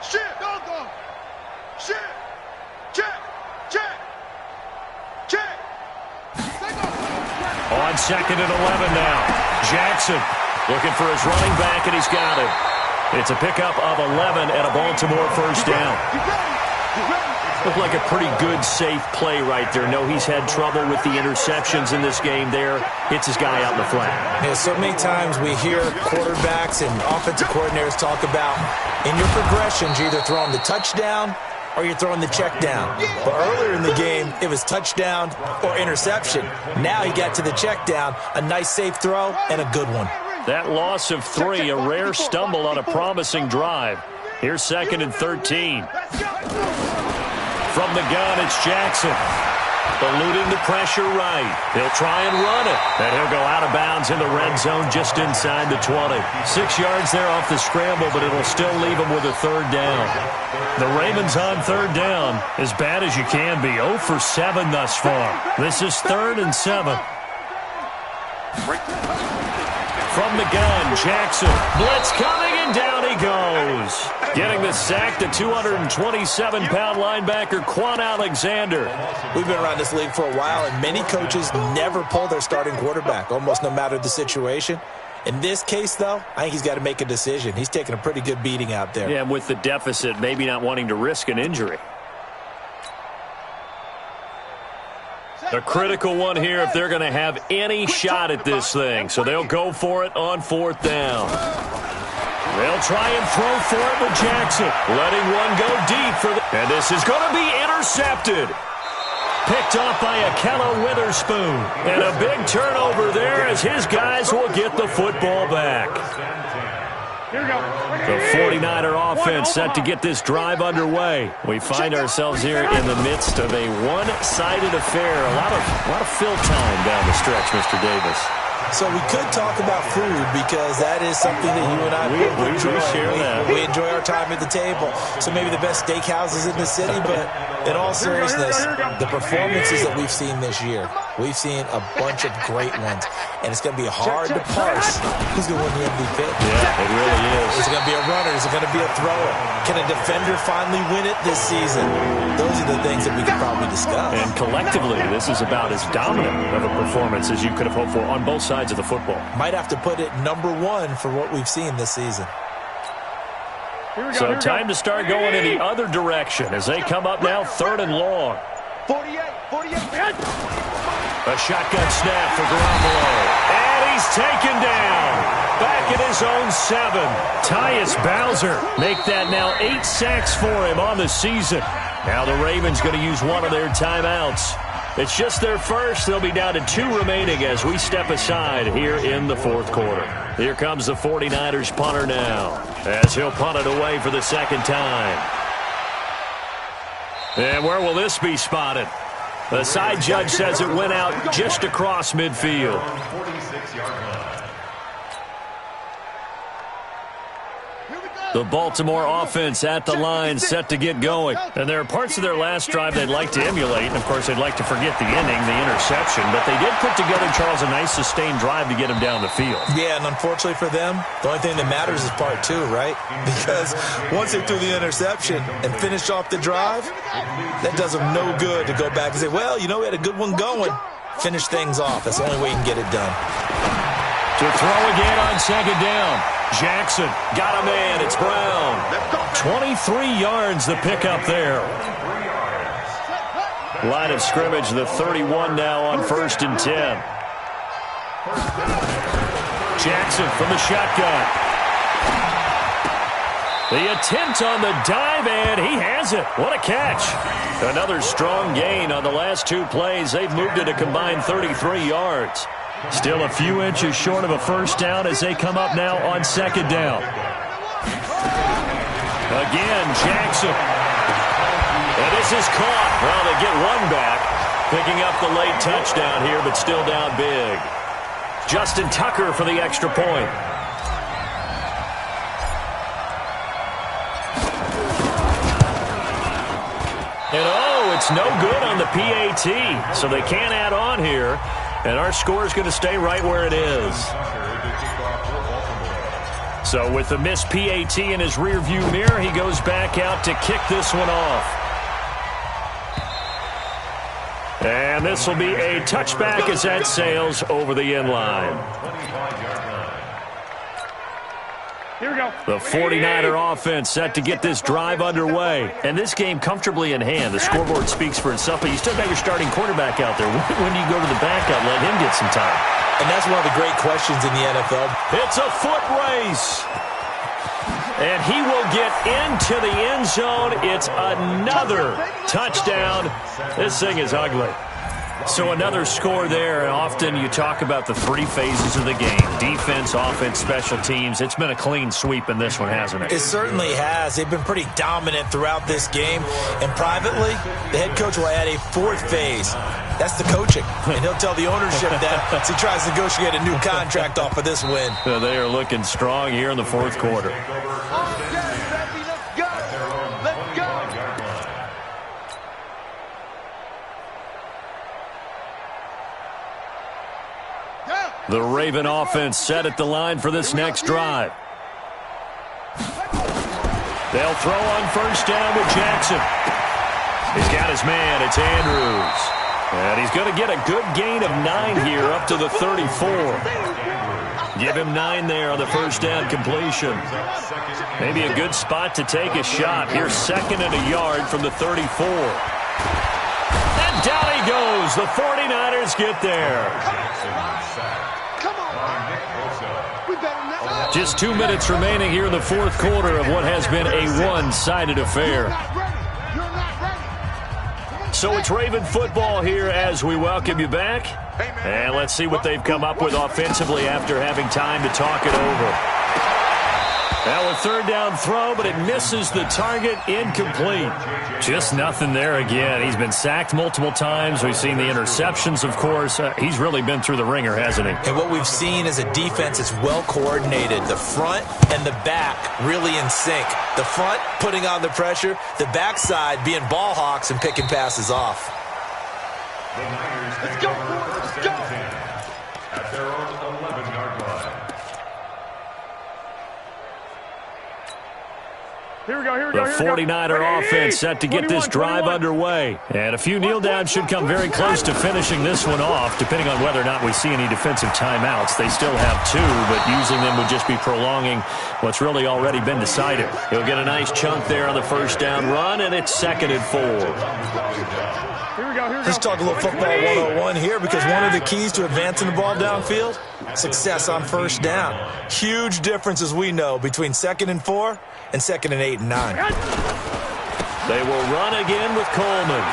Ship. Go. Ship. Check. On 2nd and 11 now. Jackson looking for his running back, and he's got it. It's a pickup of 11 and a Baltimore first down. Looked like a pretty good, safe play right there. No, he's had trouble with the interceptions in this game there. Hits his guy out in the flat. Yeah, so many times we hear quarterbacks and offensive coordinators talk about in your progressions, you're either throwing the touchdown or you're throwing the check down. But earlier in the game, it was touchdown or interception. Now he got to the check down, a nice safe throw, and a good one. That loss of 3, a rare stumble on a promising drive. Here's 2nd and 13. From the gun, it's Jackson. Eluding the pressure right. He'll try and run it. And he'll go out of bounds in the red zone just inside the 20. 6 yards there off the scramble, but it'll still leave him with a third down. The Ravens on third down, as bad as you can be. 0 for 7 thus far. This is 3rd and 7. From the gun, Jackson. Blitz coming, and down he goes. Getting the sack, the 227-pound linebacker, Quan Alexander. We've been around this league for a while, and many coaches never pull their starting quarterback, almost no matter the situation. In this case, though, I think he's got to make a decision. He's taking a pretty good beating out there. Yeah, and with the deficit, maybe not wanting to risk an injury. A critical one here if they're going to have any shot at this thing. So they'll go for it on 4th down. They'll try and throw for it with Jackson. Letting one go deep for the... And this is going to be intercepted. Picked off by Akella Witherspoon. And a big turnover there as his guys will get the football back. The 49er offense set to get this drive underway. We find ourselves here in the midst of a one-sided affair. A lot of fill time down the stretch, Mr. Davis. So we could talk about food because that is something that you and I enjoy. Share that. We enjoy our time at the table. So maybe the best steakhouses in the city, but in all seriousness, the performances that we've seen this year, we've seen a bunch of great ones. And it's going to be hard to parse who's going to win the MVP. Yeah, it really is. Is it going to be a runner? Is it going to be a thrower? Can a defender finally win it this season? Those are the things that we could probably discuss. And collectively, this is about as dominant of a performance as you could have hoped for on both sides of the football. Might have to put it #1 for what we've seen this season. So time to start going in the other direction as they come up now 3rd and long. 48. A shotgun snap for Garoppolo. And he's taken down. Back at his own 7. Tyus Bowser make that now 8 sacks for him on the season. Now the Ravens going to use one of their timeouts. It's just their first. They'll be down to 2 remaining as we step aside here in the 4th quarter. Here comes the 49ers punter now as he'll punt it away for the 2nd time. And where will this be spotted? The side judge says it went out just across midfield. 46-yard line. The Baltimore offense at the line, set to get going. And there are parts of their last drive they'd like to emulate. And, of course, they'd like to forget the ending, the interception. But they did put together, Charles, a nice sustained drive to get him down the field. Yeah, and unfortunately for them, the only thing that matters is part 2, right? Because once they threw the interception and finished off the drive, that does them no good to go back and say, well, you know, we had a good one going. Finish things off. That's the only way you can get it done. To throw again on 2nd down. Jackson got a man. It's Brown. 23 yards the pickup there. Line of scrimmage, the 31 now on 1st and 10. Jackson from the shotgun. The attempt on the dive, and he has it. What a catch. Another strong gain on the last 2 plays. They've moved it a combined 33 yards. Still a few inches short of a first down as they come up now on 2nd down. Again, Jackson. And this is caught. Well, they get one back. Picking up the late touchdown here, but still down big. Justin Tucker for the extra point. And oh, it's no good on the PAT. So they can't add on here. And our score is going to stay right where it is. So with the missed PAT in his rearview mirror, he goes back out to kick this one off. And this will be a touchback as that sails over the end line. Here we go. The 49er offense set to get this drive underway. And this game comfortably in hand. The scoreboard speaks for itself, but you still got your starting quarterback out there. When do you go to the backup? Let him get some time. And that's one of the great questions in the NFL. It's a foot race. And he will get into the end zone. It's another touchdown. This thing is ugly. So another score there, and often you talk about the 3 phases of the game. Defense, offense, special teams. It's been a clean sweep in this one, hasn't it? It certainly has. They've been pretty dominant throughout this game. And privately, the head coach will add a 4th phase. That's the coaching. And he'll tell the ownership that as he tries to negotiate a new contract off of this win. So they are looking strong here in the 4th quarter. The Raven offense set at the line for this next drive. They'll throw on 1st down with Jackson. He's got his man. It's Andrews. And he's going to get a good gain of 9 here up to the 34. Give him 9 there on the 1st down completion. Maybe a good spot to take a shot. Here's 2nd and a yard from the 34. And down he goes. The 49ers get there. Just 2 minutes remaining here in the 4th quarter of what has been a one-sided affair. So it's Raven football here as we welcome you back. And let's see what they've come up with offensively after having time to talk it over. Now a 3rd down throw, but it misses the target, incomplete. Just nothing there again. He's been sacked multiple times. We've seen the interceptions, of course. He's really been through the ringer, hasn't he? And what we've seen is a defense that's well coordinated. The front and the back really in sync. The front putting on the pressure, the backside being ball hawks and picking passes off. Let's go, boys. Let's go. At their own 11-yard line. The 49er offense set to get this drive underway. And a few kneel downs should come very close to finishing this one off, depending on whether or not we see any defensive timeouts. They still have 2, but using them would just be prolonging what's really already been decided. He'll get a nice chunk there on the first down run, and it's 2nd and 4. Let's talk a little football 101 here, because one of the keys to advancing the ball downfield, success on first down. Huge difference, as we know, between 2nd and 4 and 2nd and 8 and 9. They will run again with Coleman.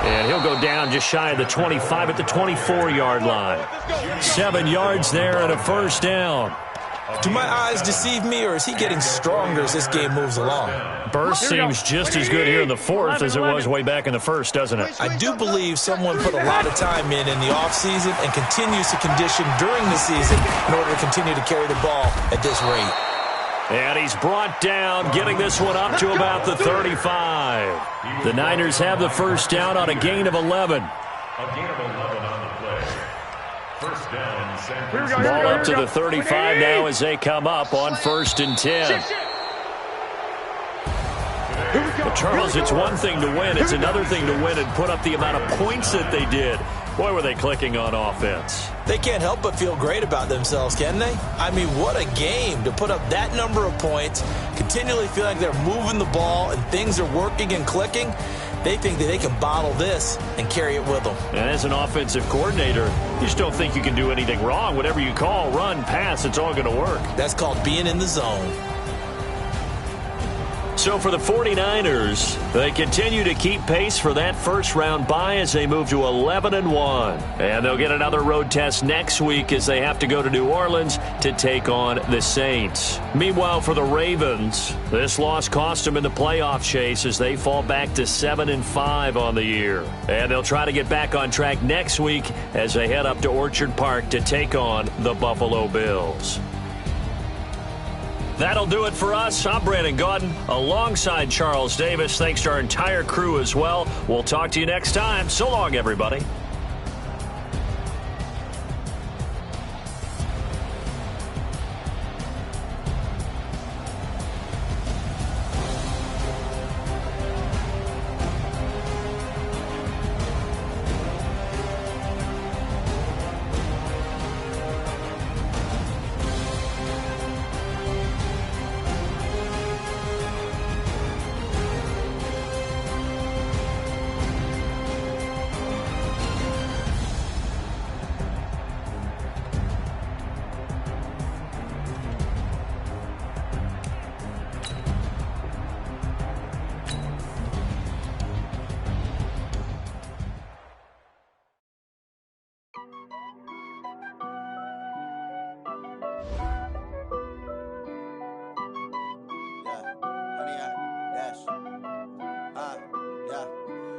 And he'll go down just shy of the 25 at the 24-yard line. 7 yards there and a first down. Do my eyes deceive me, or is he getting stronger as this game moves along? Burst seems just as good here in the 4th as it was way back in the 1st, doesn't it? I do believe someone put a lot of time in the offseason and continues to condition during the season in order to continue to carry the ball at this rate. And he's brought down, getting this one up to about the 35. The Niners have the first down on a gain of 11. A gain of 11 on the play. First down, San Francisco. Ball up to the 35 now as they come up on 1st and 10. But Charles, it's one thing to win. It's another thing to win and put up the amount of points that they did. Boy, were they clicking on offense. They can't help but feel great about themselves, can they? I mean, what a game to put up that number of points, continually feel like they're moving the ball and things are working and clicking. They think that they can bottle this and carry it with them. And as an offensive coordinator, you just don't think you can do anything wrong. Whatever you call, run, pass, it's all going to work. That's called being in the zone. So for the 49ers, they continue to keep pace for that first-round bye as they move to 11-1. And they'll get another road test next week as they have to go to New Orleans to take on the Saints. Meanwhile, for the Ravens, this loss cost them in the playoff chase as they fall back to 7-5 on the year. And they'll try to get back on track next week as they head up to Orchard Park to take on the Buffalo Bills. That'll do it for us. I'm Brandon Gaudin alongside Charles Davis. Thanks to our entire crew as well. We'll talk to you next time. So long, everybody.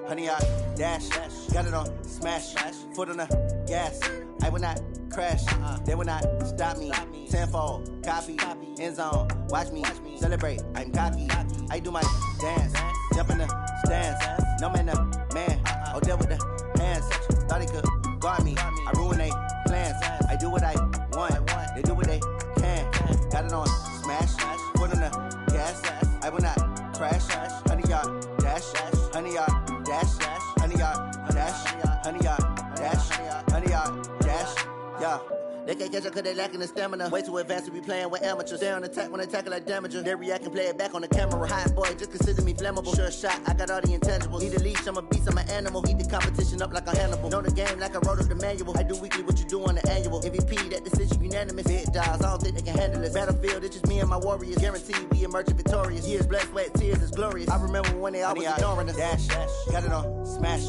Honey, I dash, got it on smash, foot on the gas. I will not crash, they will not stop me. Tenfold, copy, end zone, watch me celebrate. I'm cocky, I do my dance, jump in the stands. No man, man, oh there with the hands. Thought he could guard me, I ruin they plans. I do what I want, they do what they can. Got it on smash, foot on the gas. I will not crash, honey, y'all dash, honey, y'all. Dash, honey, y'all, dash, honey, y'all, dash, honey, y'all, dash, yeah. They can't catch up cause they lacking the stamina. Way too advanced to be playing with amateurs. Stay on attack when they tackle like damager. They react and play it back on the camera. Hot boy, just consider me flammable. Sure shot, I got all the intangibles. Need a leash, I'm a beast, I'm an animal. Eat the competition up like a Hannibal. Know the game like I wrote up the manual. I do weekly what you do on the annual. MVP, that decision unanimous. Big dials, I don't think they can handle this. Battlefield, it's just me and my warriors. Guaranteed we emerging victorious. Years, blood, sweat, tears, is glorious. I remember when they always ignoring us. Dash, got it on smash,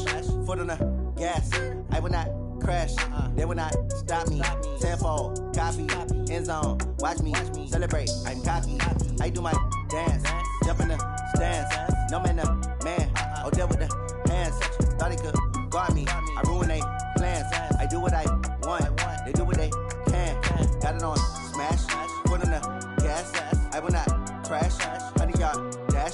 foot on the gas. I will not crash, they will not stop me. Tenfold, copy, end zone, watch me celebrate. I'm cocky, I do my dance, jump in the stands. No man, man, oh there with the hands. Thought he could guard me, I ruin they plans. I do what I want, they do what they can. Got it on smash, foot on the gas. I will not crash, honey y'all dash,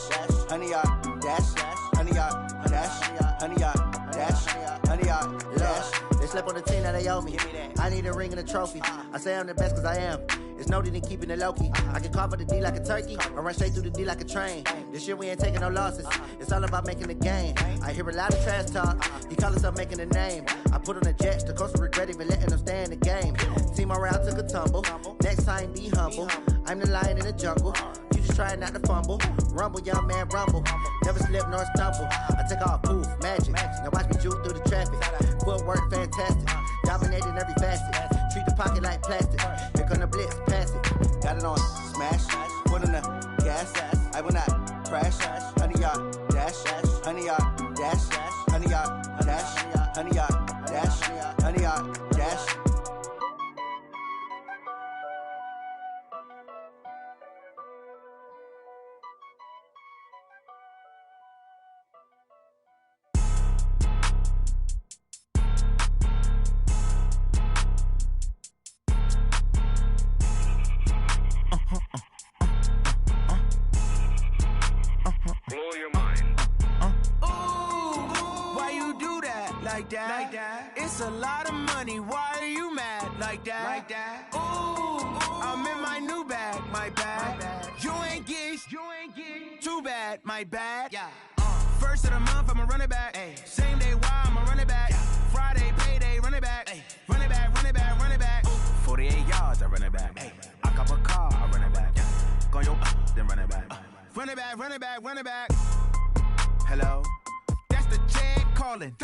honey y'all dash, honey y'all dash, honey y'all dash, honey y'all dash. They slept on the team that they owe me. I need a ring and a trophy. I say I'm the best cause I am. It's noted in keeping it low-key. I can carve up the D like a turkey, or run straight through the D like a train. This year we ain't taking no losses. It's all about making the game. I hear a lot of trash talk. He call himself making a name. I put on the Jets, the coast will regret even letting them stay in the game. Team morale took a tumble. Next time, be humble. I'm the lion in the jungle. You just try not to fumble. Rumble, young man, rumble. Never slip nor stumble. I take off, poof, magic. Now watch me juke through the traffic. Footwork, fantastic. Dominating every facet. Treat the pocket like plastic. Here come the blitz, pass it. Got it on, smash. Foot on the gas. I will not crash. 100-yard dash. 100-yard dash. 100-yard dash. 100-yard dash. 100-yard dash. Blow your mind. Why you do that? Like that? It's a lot of money. Why are you mad? Like that? Ooh, I'm in my new bag. My bad. You ain't get. Too bad. My bad. Yeah. First of the month, I'ma run it back. Ay. Same day, why I'ma run it back. Yeah. Friday, payday, run it back. Ay. Run it back, run it back, run it back. Ooh. 48 yards, I run it back. Ay. I cop a car, I run it back. Yeah. Go your then run it back. Run it back, run it back, run it back. Hello? That's the Jag calling.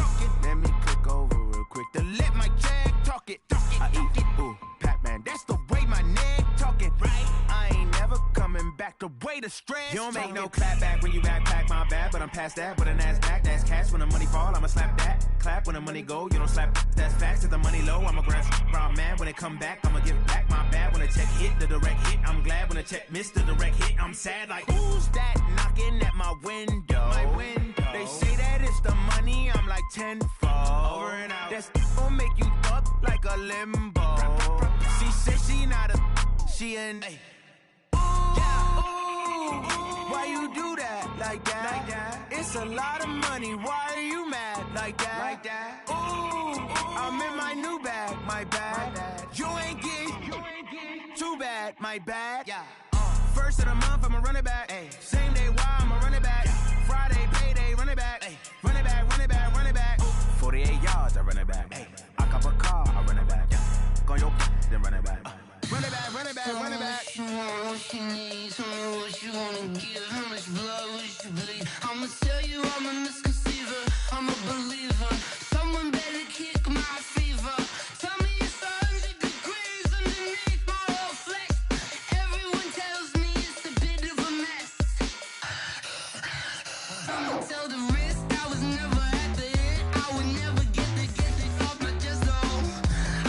Let me click over real quick to let my Jag talk it. I eat it, ooh, Pac-Man. That's the way my neck talking. Right? I ain't never coming back the way the stress. You don't make no clap back when you backpack, my bad, but I'm past that. With a NASDAQ, that's cash. When the money fall, I'ma slap that. Clap when the money go, you don't slap. That's facts. If the money low, I'ma grab brown man. When it come back, I'ma give back my bad. When the check hit, the direct hit. I'm glad when the check missed the direct hit. I'm sad like, who's that knocking at my window? My window. They say that it's the money, I'm like tenfold. Over and out. That's gon' make you up like a limbo. She said she not a, she an. Why you do that? Like that? It's a lot of money. Why are you mad? Like that? Ooh, I'm in my new bag. My bad. You ain't get. Too bad. My bad. Yeah. First of the month, I'ma run it back. Ay. Same day, why I'ma run it back. Yeah. Friday, payday, run it back. Ay. Run it back, run it back, run it back. Ooh. 48 yards, I run it back. Ay. I cop a car, I run it back. Yeah. Go your then run it back. Run it back, run it back, run it back. What you want, what you need, tell me what you wanna give. How much blood would you bleed? I'ma tell you I'm a misconceiver, I'm a believer. Someone better kick my fever. Tell me it's 100 degrees underneath my whole flesh. Everyone tells me it's a bit of a mess. I'ma tell the risk I was never at the end. I would never get the off my chest though.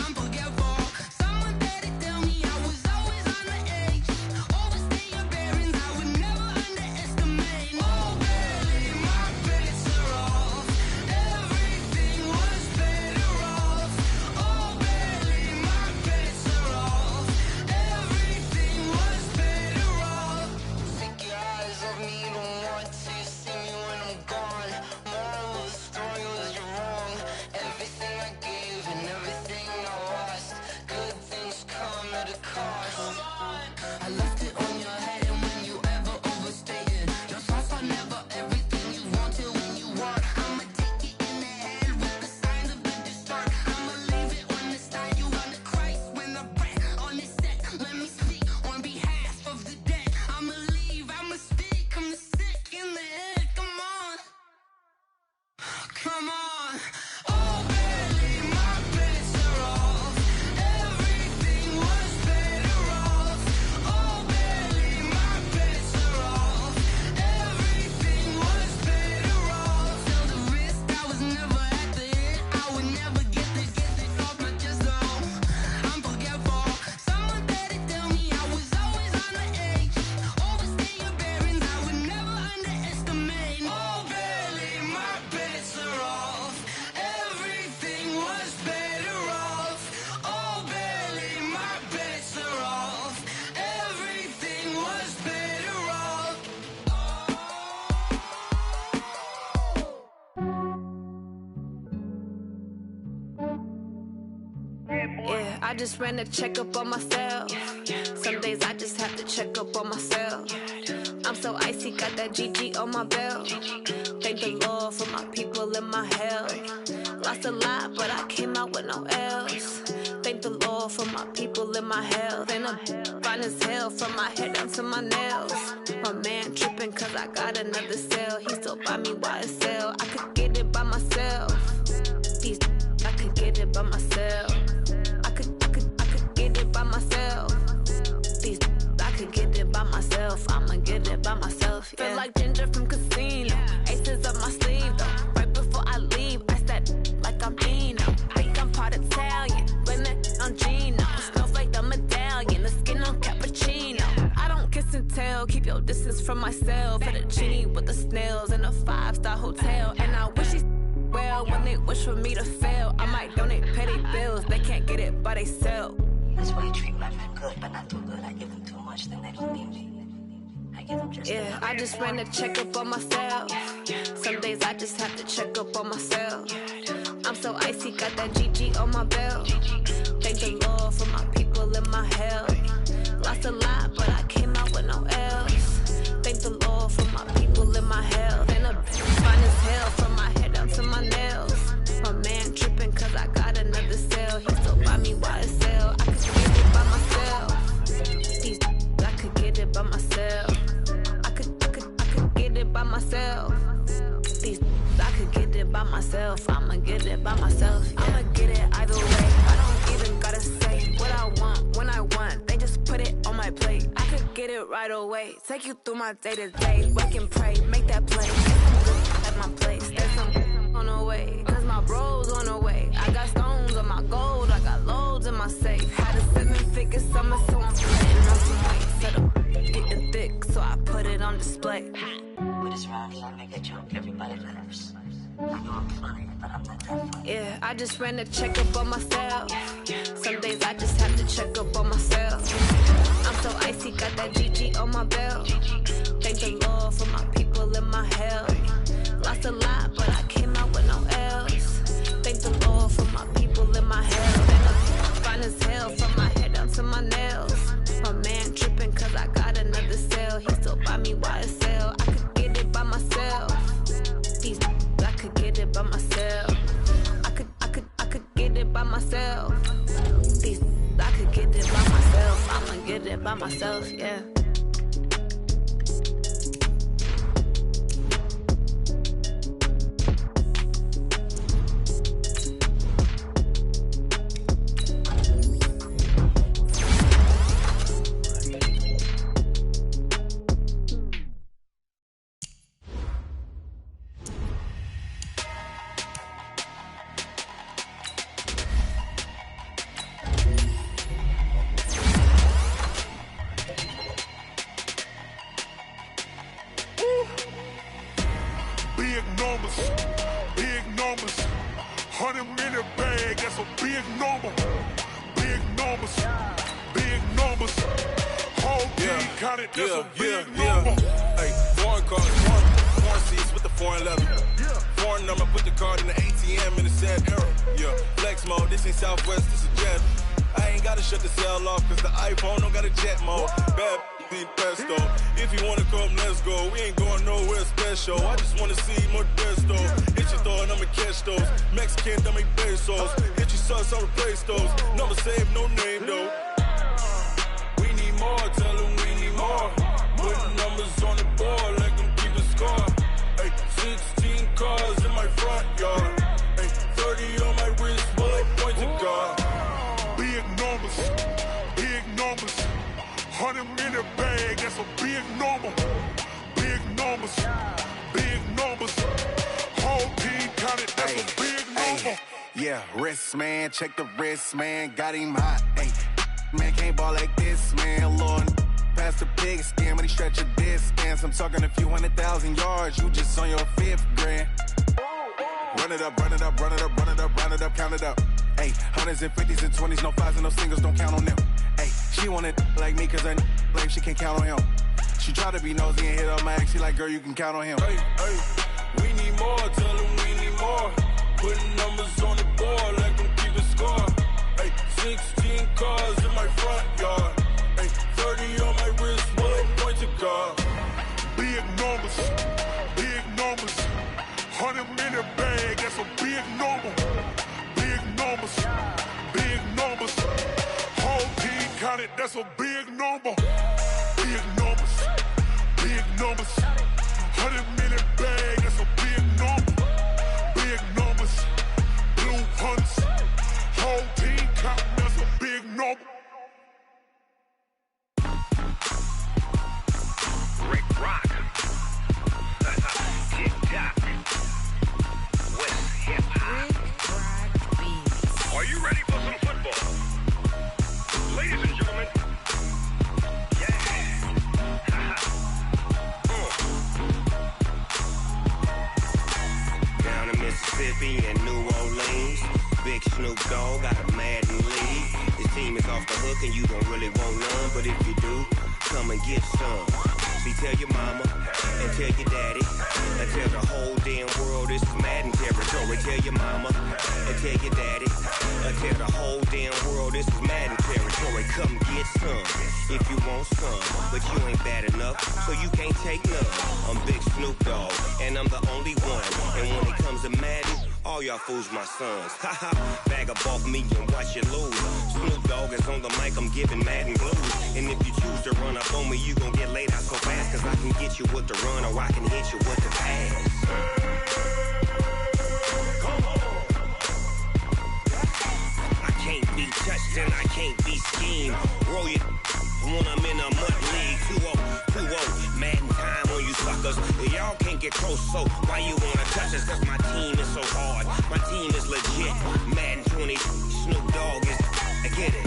I'm forgetful. Someone better tell me I was always on the edge. Overstay your bearings, I would never underestimate. Oh baby, my bets are off. Everything was better off. Oh baby, my bets are off. Everything was better off. Take your eyes off me, don't want to see me when I'm gone. Moral of the story was you're wrong. Everything I gave and everything I lost. Good things come at a cost. I left it on your head, and when you ever overstay it, your thoughts are never everything you wanted when you want. I'ma take it in the head with the signs of the distort. I'ma leave it on the side. You on the Christ when I breath on this set. Let me speak on behalf of the dead. I'ma leave, I'ma speak. I'm sick in the head. Come on, come on. Oh baby, my bets are off. Everything was better off. Oh baby. I just ran a checkup on myself. Some days I just have to check up on myself. I'm so icy, got that GG on my belt. Thank the Lord for my people in my health. Lost a lot, but I came out with no L's. Thank the Lord for my people in my health. And I'm fine as hell from my head down to my nails. My man tripping cause I got another cell. He still buy me YSL. I could get it by myself. These I could get it by myself. I could get it by myself. These I could get it by myself. I'ma get it by myself. Yeah. Feel like Ginger from Casino. Aces up my sleeve though. Right before I leave, I said like I'm Eno. Think I'm part Italian. Blame it on Gino. Snowflake the medallion. The skin on cappuccino. I don't kiss and tell. Keep your distance from myself. Fettuccine with the snails in a 5-star hotel. And I wish he's well when they wish for me to fail. I might donate petty bills. They can't get it by they self. That's why you treat my friend good, but not too good. I give them too much, then they don't need me. I give them just yeah, I just ran a checkup on myself. Some days I just have to check up on myself. I'm so icy, got that GG on my belt. Thank the Lord for my people in my health. Lost a lot, but I came out with no L's. Thank the Lord for my people in my health. And I'm fine as hell from my head down to my nails. My man tripping cause I got another cell. He still buy me YSL. I could get it by myself. These I could get it by myself. I could get it by myself. These I could get it by myself. I'ma get it by myself. Yeah. I'ma get it either way. I don't even gotta say what I want when I want. They just put it on my plate. I could get it right away. Take you through my day to day. Wake and pray, make that play. At my place, there's some on the way. Cause my bros on the way. I got stones on my gold. I got loads in my safe. Had a 7-figure summer, so I'm sweating on some weight. Set up, getting thick, so I put it on display. With this round, I make a joke, everybody laughs. I know I'm funny, but I'm not that funny. Yeah, I just ran a checkup on myself. Some days I just have to check up on myself. I'm so icy, got that GG on my belt. Thank the Lord for my people in my health. Lost a lot, but I came out with no L's. Thank the Lord for my people in my health. And I'm fine as hell from my head down to my nails. My man tripping cause I got another cell. He still buy me YSL. I could get it by myself. These I could get it by myself. I could get it by myself. These I could get it by myself. I'ma get it by myself, yeah. Check the wrist, man, got him hot. Ay, man, can't ball like this, man. Lord, past the pig skin, but he stretch a distance. I'm talking a few 100,000 yards, you just on your 5th grand. Run it up, run it up, run it up, run it up, run it up, count it up. Ay, hundreds and 50s and 20s, no 5s and no singles, don't count on them. Ay, she want it like me, cause her like she can't count on him. She try to be nosy and hit up my ex, she like, girl, you can count on him. Hey, hey, we need more, tell them we need more. Putting numbers on the board like I'm keeping score. Hey, 16 cars in my front yard. Ay, 30 on my wrist, one point to guard. Big numbers, 100-minute bag, that's a big number. Big numbers, whole team counted, that's a big number. Big numbers, 100-minute bag, that's a big number. Big numbers, blue hunts, whole team counting, that's a big number. Rick Rock. TikTok. West Hip Hop. Are you ready for some football? Ladies and gentlemen. Yeah. Down in Mississippi and New Orleans, Big Snoop Dogg got a Madden lead. His team is off the hook and you don't really want none, but if you do, come and get some. See, tell your mama and tell your daddy and tell the whole damn world this is Madden territory. Tell your mama and tell your daddy and tell the whole damn world this is Madden territory. Come get some if you want some, but you ain't bad enough, so you can't take none. I'm Big Snoop Dogg and I'm the only one, and when it comes to Madden, all y'all fools my sons. Haha, bag up off me and watch you lose. Snoop Dogg is on the mic, I'm giving Madden blues. And if you choose to run up on me, you gon' get laid out so fast, cause I can get you with the run or I can hit you with the pass. I can't be touched and I can't be schemed. Roll you when I'm in a mud league. 2-0, Madden time on you suckers. Y'all can't get close, so why you wanna touch us? Cause my team is so hard, my team is legit. Madden 20, Snoop Dogg is, I get it.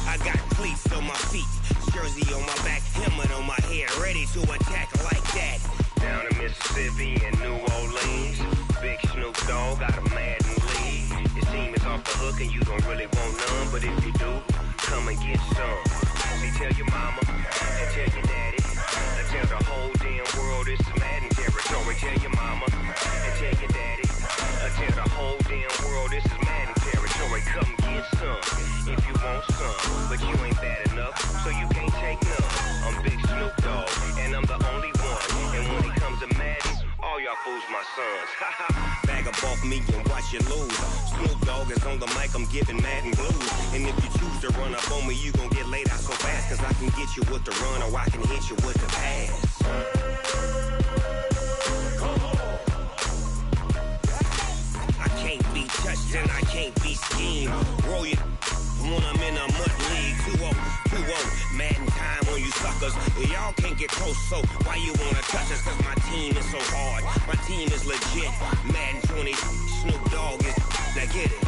I got cleats on my feet, jersey on my back, helmet on my head, ready to attack like that. Down in Mississippi and New Orleans, Big Snoop Dogg got a Madden lead. His team is off the hook and you don't really want none, but if you do, come and get some. See, tell your mama and tell your daddy and tell the whole damn world this is Madden territory. Tell your mama and tell your daddy and tell the whole damn world this is Madden territory. Come get some if you want some, but you ain't bad enough, so you can't take none. I'm Big Snoop Dogg and I'm the only one, and when it comes to Madden, all y'all fools my sons. Bag up off me and watch you lose. Snoop Dogg is on the mic, I'm giving Madden blues. And if you choose to run up on me, you gon' get laid out so fast, cause I can get you with the run or I can hit you with the pass. I can't be touched and I can't be schemed. Roll you when I'm in a mud league. 2-0, Madden time on you suckers. Y'all can't get close, so why you wanna touch us? Cause my team is so hard, my team is legit. Madden 20, Snoop Dogg is, now get it.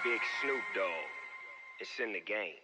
Big Snoop Dogg, it's in the game.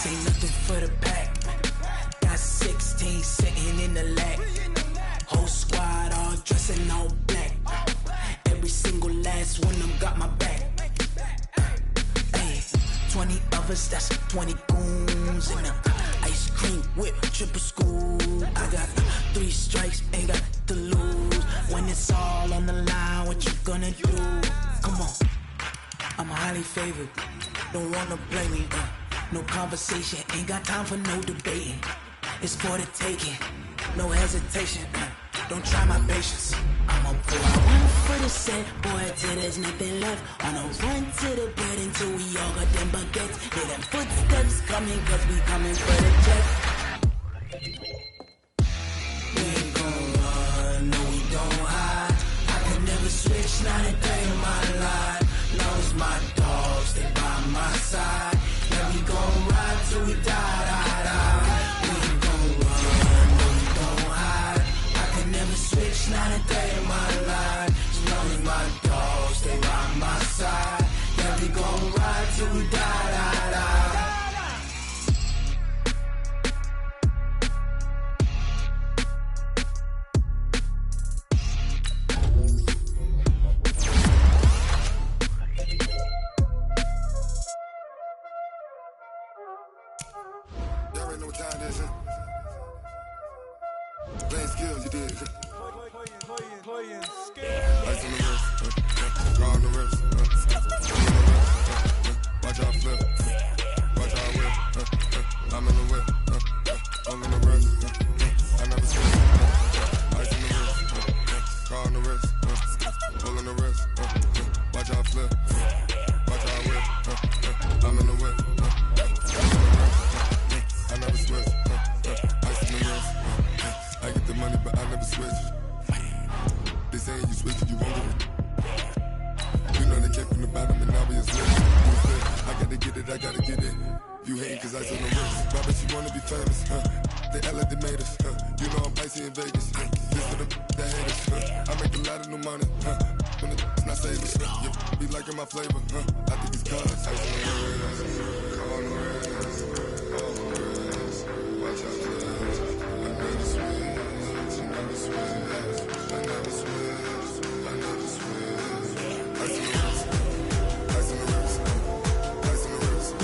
This ain't nothing for the pack. Got 16 sitting in the lap. Whole squad all dressing all black. Every single last one of them got my back. 20 of us, that's 20 goons in the ice cream whip, triple school. I got 3 strikes, ain't got to lose. When it's all on the line, what you gonna do? Come on, I'm highly favored. Don't wanna blame me. No conversation, ain't got time for no debating. It's for the taking, no hesitation. Don't try my patience. I'm on pull out one for the set, boy, till there's nothing left. On a run to the bed until we all got them baguettes. Hear them footsteps coming, cause we coming for the check. We ain't gon' run, no we don't hide. I can never switch, not a day in my life. Long as my dogs, they by my side. Yeah, we gon' ride till we die, die, die. We ain't gon' run, no we don't hide. I can never switch, not a day in my life. As long as my dogs, they by my side. Yeah, we gon' ride till we die, die, die. Y'all already know what time it is, huh? Playing skills, you did. Playing skills. Ice on the wrist, car on the wrist, watch out flip, watch out whip, I'm in the whip, I'm in the wrist, I never switch. Ice on the wrist, car on the wrist, pull on the wrist, watch out flip, watch out whip, I'm in the whip, I never switch. Ice in the wrist. I get the money, but I never switch. They saying you switch, you won't get it. You know they came from the bottom and now we is lit. I gotta get it, I gotta get it. You hate cause ice on the wrist. Why bet you wanna be famous, huh? They act like they made us, huh? You know I'm icy in Vegas, huh? This for the haters, huh? I make a lot of new money, huh? When it's not savers, you be liking my flavor, huh? I think it's cause ice on the wrist, on the wrist. Watch out, I never switch, I never switch, I never switch, I never switch. Ice in the wrist, ice in the wrist, ice in the wrist.